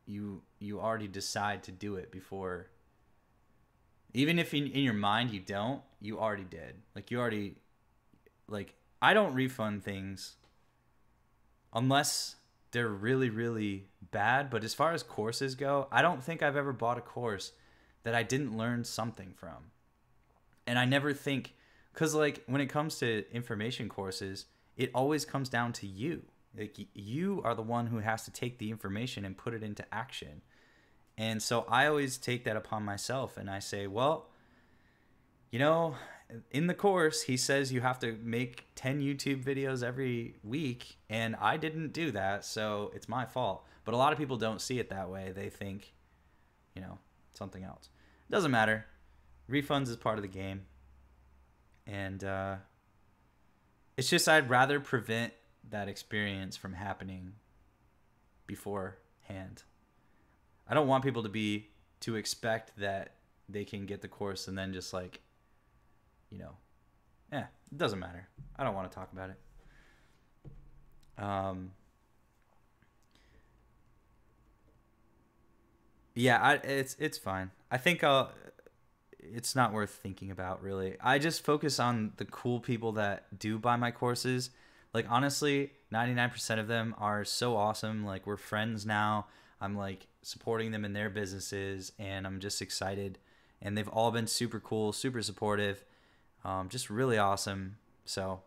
you already decide to do it before, even if in your mind you don't, you already did. Like I don't refund things unless they're really, really bad. But as far as courses go, I don't think I've ever bought a course that I didn't learn something from. And I never think, because like when it comes to information courses, it always comes down to you. Like you are the one who has to take the information and put it into action. And so I always take that upon myself and I say, well, you know, in the course, he says you have to make 10 YouTube videos every week, and I didn't do that, so it's my fault. But a lot of people don't see it that way. They think, you know, something else. It doesn't matter. Refunds is part of the game. And it's just I'd rather prevent that experience from happening beforehand. I don't want people to expect that they can get the course and then just like, you know, it doesn't matter. I don't want to talk about it. Yeah, it's fine. I think it's not worth thinking about really. I just focus on the cool people that do buy my courses. Like honestly, 99% of them are so awesome. Like we're friends now. I'm like supporting them in their businesses and I'm just excited. And they've all been super cool, super supportive. Just really awesome. So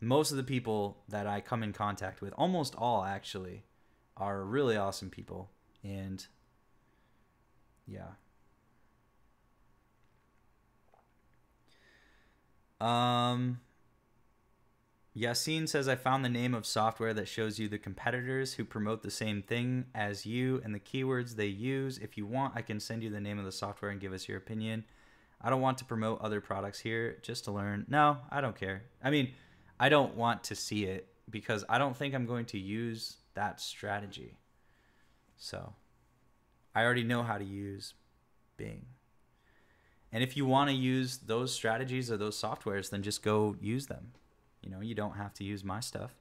most of the people that I come in contact with, almost all actually, are really awesome people. And yeah. Yassine says, I found the name of software that shows you the competitors who promote the same thing as you and the keywords they use. If you want, I can send you the name of the software and give us your opinion. I don't want to promote other products here, just to learn. No, I don't care. I mean, I don't want to see it because I don't think I'm going to use that strategy. So I already know how to use Bing. And if you want to use those strategies or those softwares, then just go use them. You know, you don't have to use my stuff.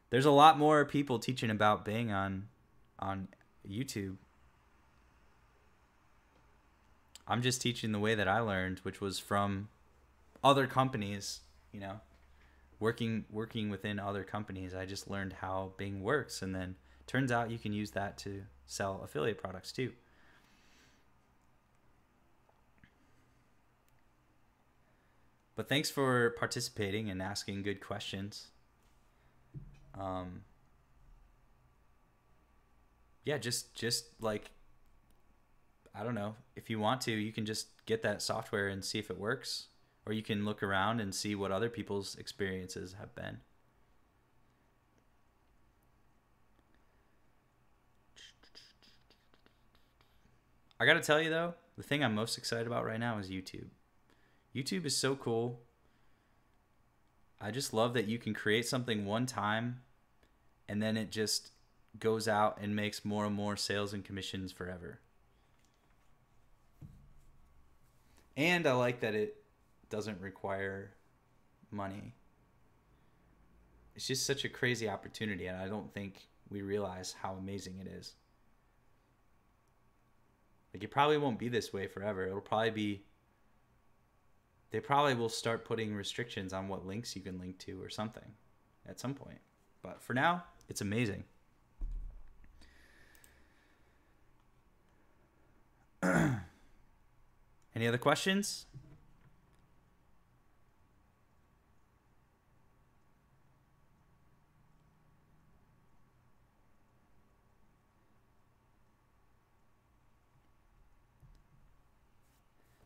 There's a lot more people teaching about Bing on YouTube. I'm just teaching the way that I learned, which was from other companies, you know, working within other companies. I just learned how Bing works, and then turns out you can use that to sell affiliate products too. But thanks for participating and asking good questions. Yeah, just like, I don't know, if you want to, you can just get that software and see if it works, or you can look around and see what other people's experiences have been. I gotta tell you though, the thing I'm most excited about right now is YouTube. YouTube is so cool. I just love that you can create something one time and then it just goes out and makes more and more sales and commissions forever. And I like that it doesn't require money. It's just such a crazy opportunity, and I don't think we realize how amazing it is. Like, it probably won't be this way forever. It'll probably be, they probably will start putting restrictions on what links you can link to or something at some point. But for now, it's amazing. Any other questions?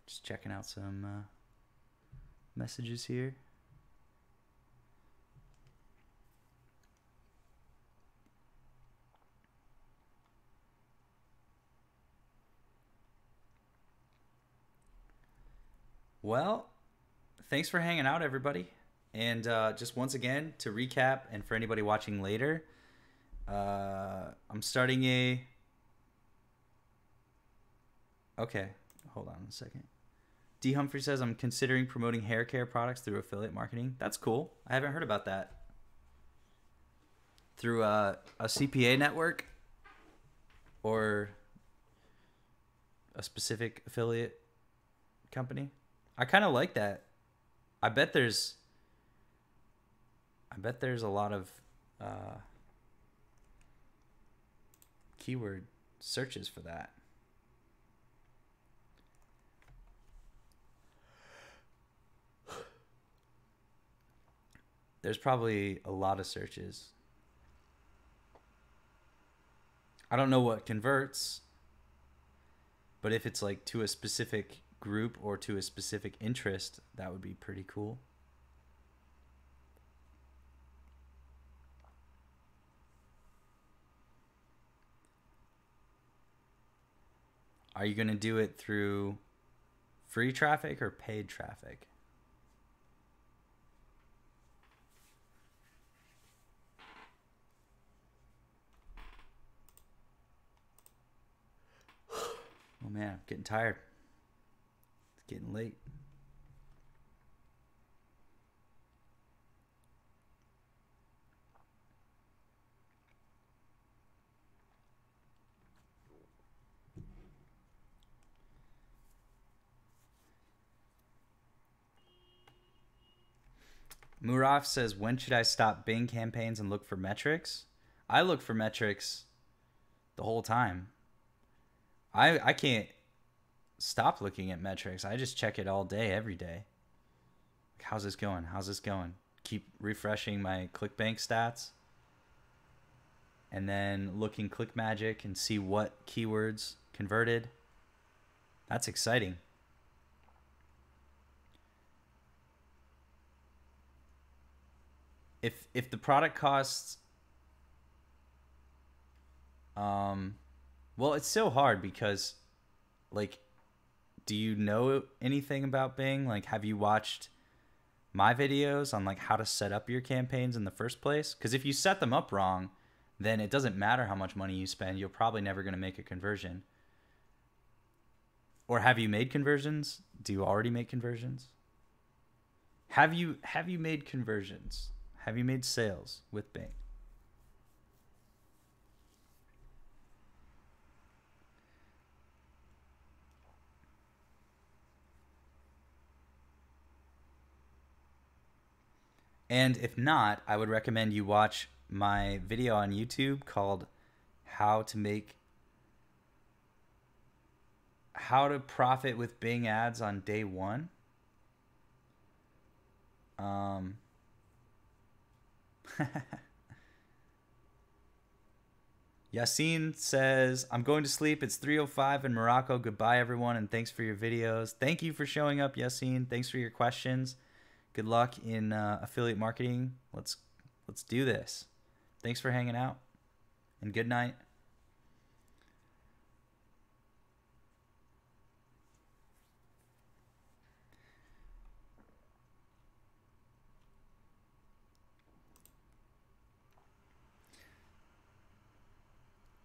Just checking out some messages here. Well, thanks for hanging out, everybody. And just once again, to recap, and for anybody watching later, I'm starting a... Okay, hold on a second. D. Humphrey says, I'm considering promoting hair care products through affiliate marketing. That's cool. I haven't heard about that. Through a CPA network or a specific affiliate company. I kind of like that. I bet there's a lot of keyword searches for that. There's probably a lot of searches. I don't know what converts, but if it's like to a specific group or to a specific interest, that would be pretty cool. Are you going to do it through free traffic or paid traffic? Oh man, I'm getting tired. It's getting late. Muraf says, when should I stop Bing campaigns and look for metrics? I look for metrics the whole time. I can't stop looking at metrics. I just check it all day, every day. How's this going? How's this going? Keep refreshing my ClickBank stats. And then looking ClickMagick and see what keywords converted. That's exciting. If the product costs, well, it's so hard because, like, do you know anything about Bing? Like, have you watched my videos on like how to set up your campaigns in the first place? Because if you set them up wrong, then it doesn't matter how much money you spend. You're probably never going to make a conversion. Or have you made conversions? Do you already make conversions? Have you made conversions? Have you made sales with Bing? And if not, I would recommend you watch my video on YouTube called how to profit with Bing ads on day one. Yassine says, I'm going to sleep. It's 3:05 in Morocco. Goodbye, everyone, and thanks for your videos. Thank you for showing up, Yassine. Thanks for your questions. Good luck in affiliate marketing. Let's do this. Thanks for hanging out, and good night.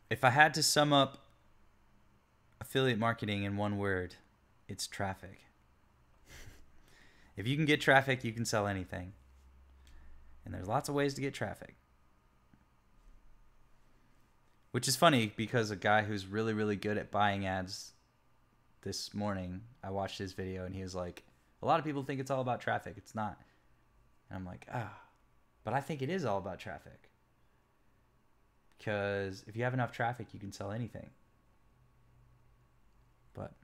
If I had to sum up affiliate marketing in one word, it's traffic. If you can get traffic, you can sell anything. And there's lots of ways to get traffic. Which is funny because a guy who's really, really good at buying ads this morning, I watched his video and he was like, a lot of people think it's all about traffic. It's not. And I'm like, but I think it is all about traffic. Because if you have enough traffic, you can sell anything. But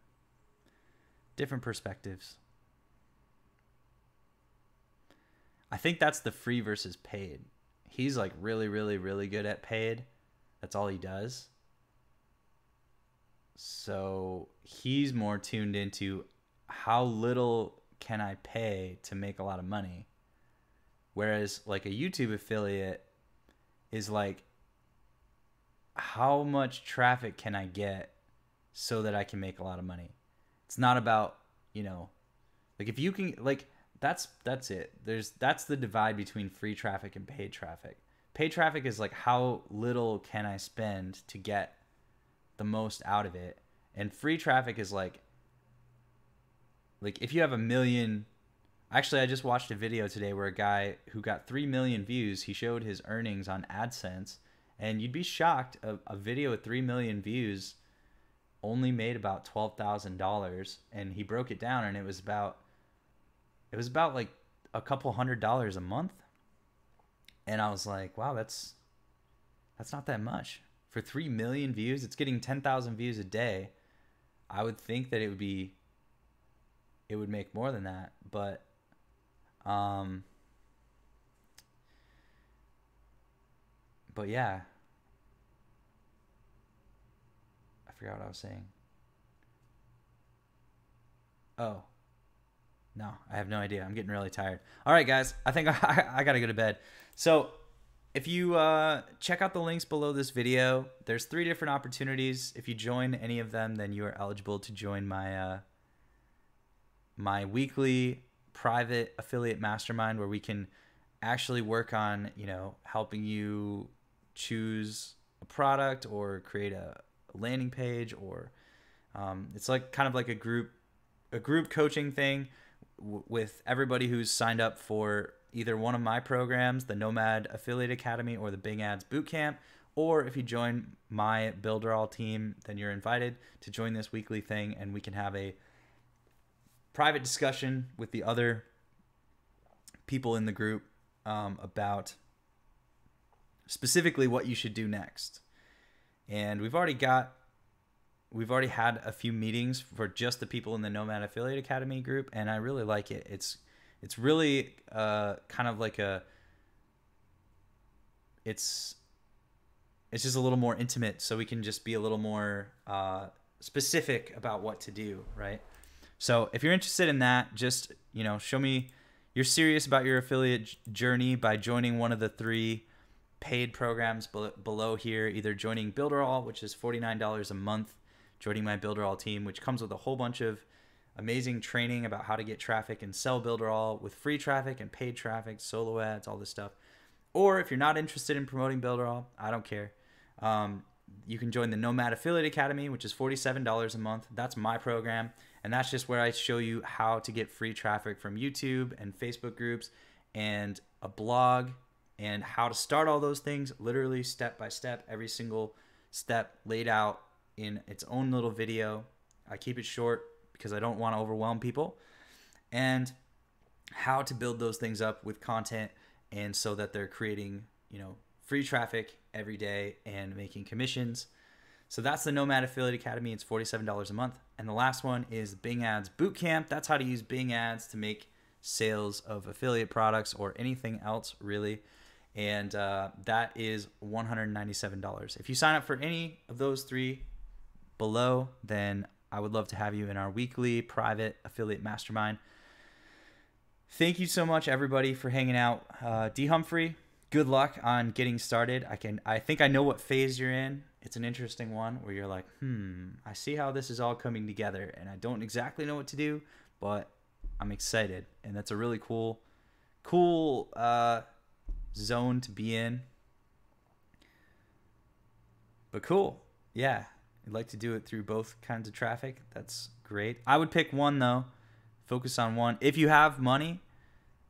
different perspectives. I think that's the free versus paid. He's like really, really, really good at paid. That's all he does. So he's more tuned into how little can I pay to make a lot of money. Whereas like a YouTube affiliate is like, how much traffic can I get so that I can make a lot of money? It's not about, like if you can, like, that's it. That's the divide between free traffic and paid traffic. Paid traffic is like, how little can I spend to get the most out of it? And free traffic is like if you have 1 million. Actually, I just watched a video today where a guy who got 3 million views, he showed his earnings on AdSense. And you'd be shocked, a video with 3 million views only made about $12,000, and he broke it down, and it was about like a couple $100 a month. And I was like, wow, that's not that much. For 3 million views, it's getting 10,000 views a day. I would think that it would make more than that, but yeah, I forgot what I was saying. Oh, no, I have no idea. I'm getting really tired. All right, guys, I think I gotta go to bed. So if you check out the links below this video, there's 3 different opportunities. If you join any of them, then you are eligible to join my my weekly private affiliate mastermind, where we can actually work on, you know, helping you choose a product or create a landing page, or it's like kind of like a group coaching thing with everybody who's signed up for either one of my programs, the Nomad Affiliate Academy or the Bing Ads Bootcamp. Or if you join my Builderall team, then you're invited to join this weekly thing, and we can have a private discussion with the other people in the group about specifically what you should do next. And we've already had a few meetings for just the people in the Nomad Affiliate Academy group, and I really like it. It's really kind of like it's just a little more intimate, so we can just be a little more specific about what to do, right? So if you're interested in that, just, you know, show me you're serious about your affiliate journey by joining one of the 3 paid programs below here, either joining Builderall, which is $49 a month, joining my Builderall team, which comes with a whole bunch of amazing training about how to get traffic and sell Builderall with free traffic and paid traffic, solo ads, all this stuff. Or if you're not interested in promoting Builderall, I don't care. You can join the Nomad Affiliate Academy, which is $47 a month. That's my program. And that's just where I show you how to get free traffic from YouTube and Facebook groups and a blog, and how to start all those things, literally step by step, every single step laid out in its own little video. I keep it short because I don't want to overwhelm people. And how to build those things up with content, and so that they're creating, you know, free traffic every day and making commissions. So that's the Nomad Affiliate Academy. It's $47 a month. And the last one is Bing Ads Bootcamp. That's how to use Bing Ads to make sales of affiliate products or anything else, really. And that is $197. If you sign up for any of those 3 below, then I would love to have you in our weekly private affiliate mastermind. Thank you so much, everybody, for hanging out. D. Humphrey, good luck on getting started. I think I know what phase you're in. It's an interesting one where you're like, I see how this is all coming together, and I don't exactly know what to do, but I'm excited. And that's a really cool zone to be in. But cool. Yeah. I'd like to do it through both kinds of traffic. That's great. I would pick one, though. Focus on one. If you have money,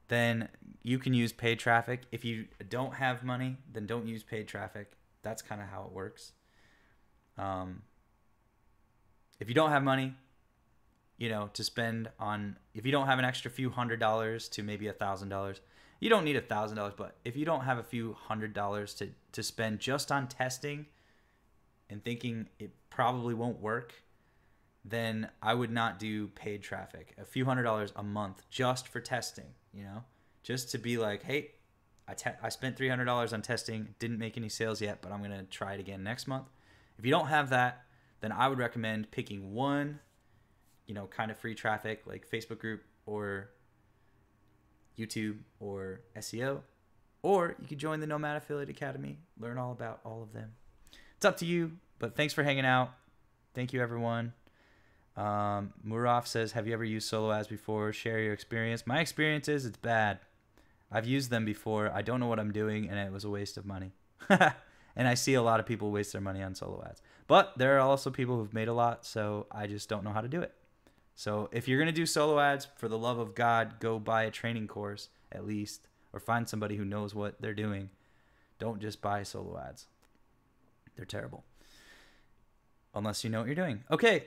then you can use paid traffic. If you don't have money, then don't use paid traffic. That's kind of how it works. If you don't have money, you know, to spend on, if you don't have an extra few $100s to maybe $1,000, you don't need $1,000, but if you don't have a few $100s to spend just on testing and thinking it probably won't work, then I would not do paid traffic. A few $100s a month just for testing, you know, just to be like, hey, I spent $300 on testing, didn't make any sales yet, but I'm going to try it again next month. If you don't have that, then I would recommend picking one, you know, kind of free traffic like Facebook group or YouTube or SEO, or you could join the Nomad Affiliate Academy, learn all about all of them. It's up to you, but thanks for hanging out. Thank you, everyone. Muraf says, have you ever used solo ads before? Share your experience. My experience is it's bad. I've used them before. I don't know what I'm doing, and it was a waste of money. And I see a lot of people waste their money on solo ads. But there are also people who've made a lot, so I just don't know how to do it. So if you're going to do solo ads, for the love of God, go buy a training course at least, or find somebody who knows what they're doing. Don't just buy solo ads. They're terrible. Unless you know what you're doing. Okay.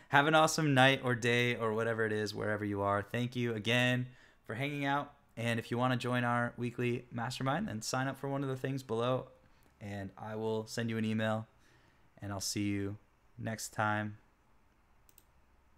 Have an awesome night or day or whatever it is, wherever you are. Thank you again for hanging out, And if you want to join our weekly mastermind, then sign up for one of the things below, and I will send you an email, and I'll see you next time.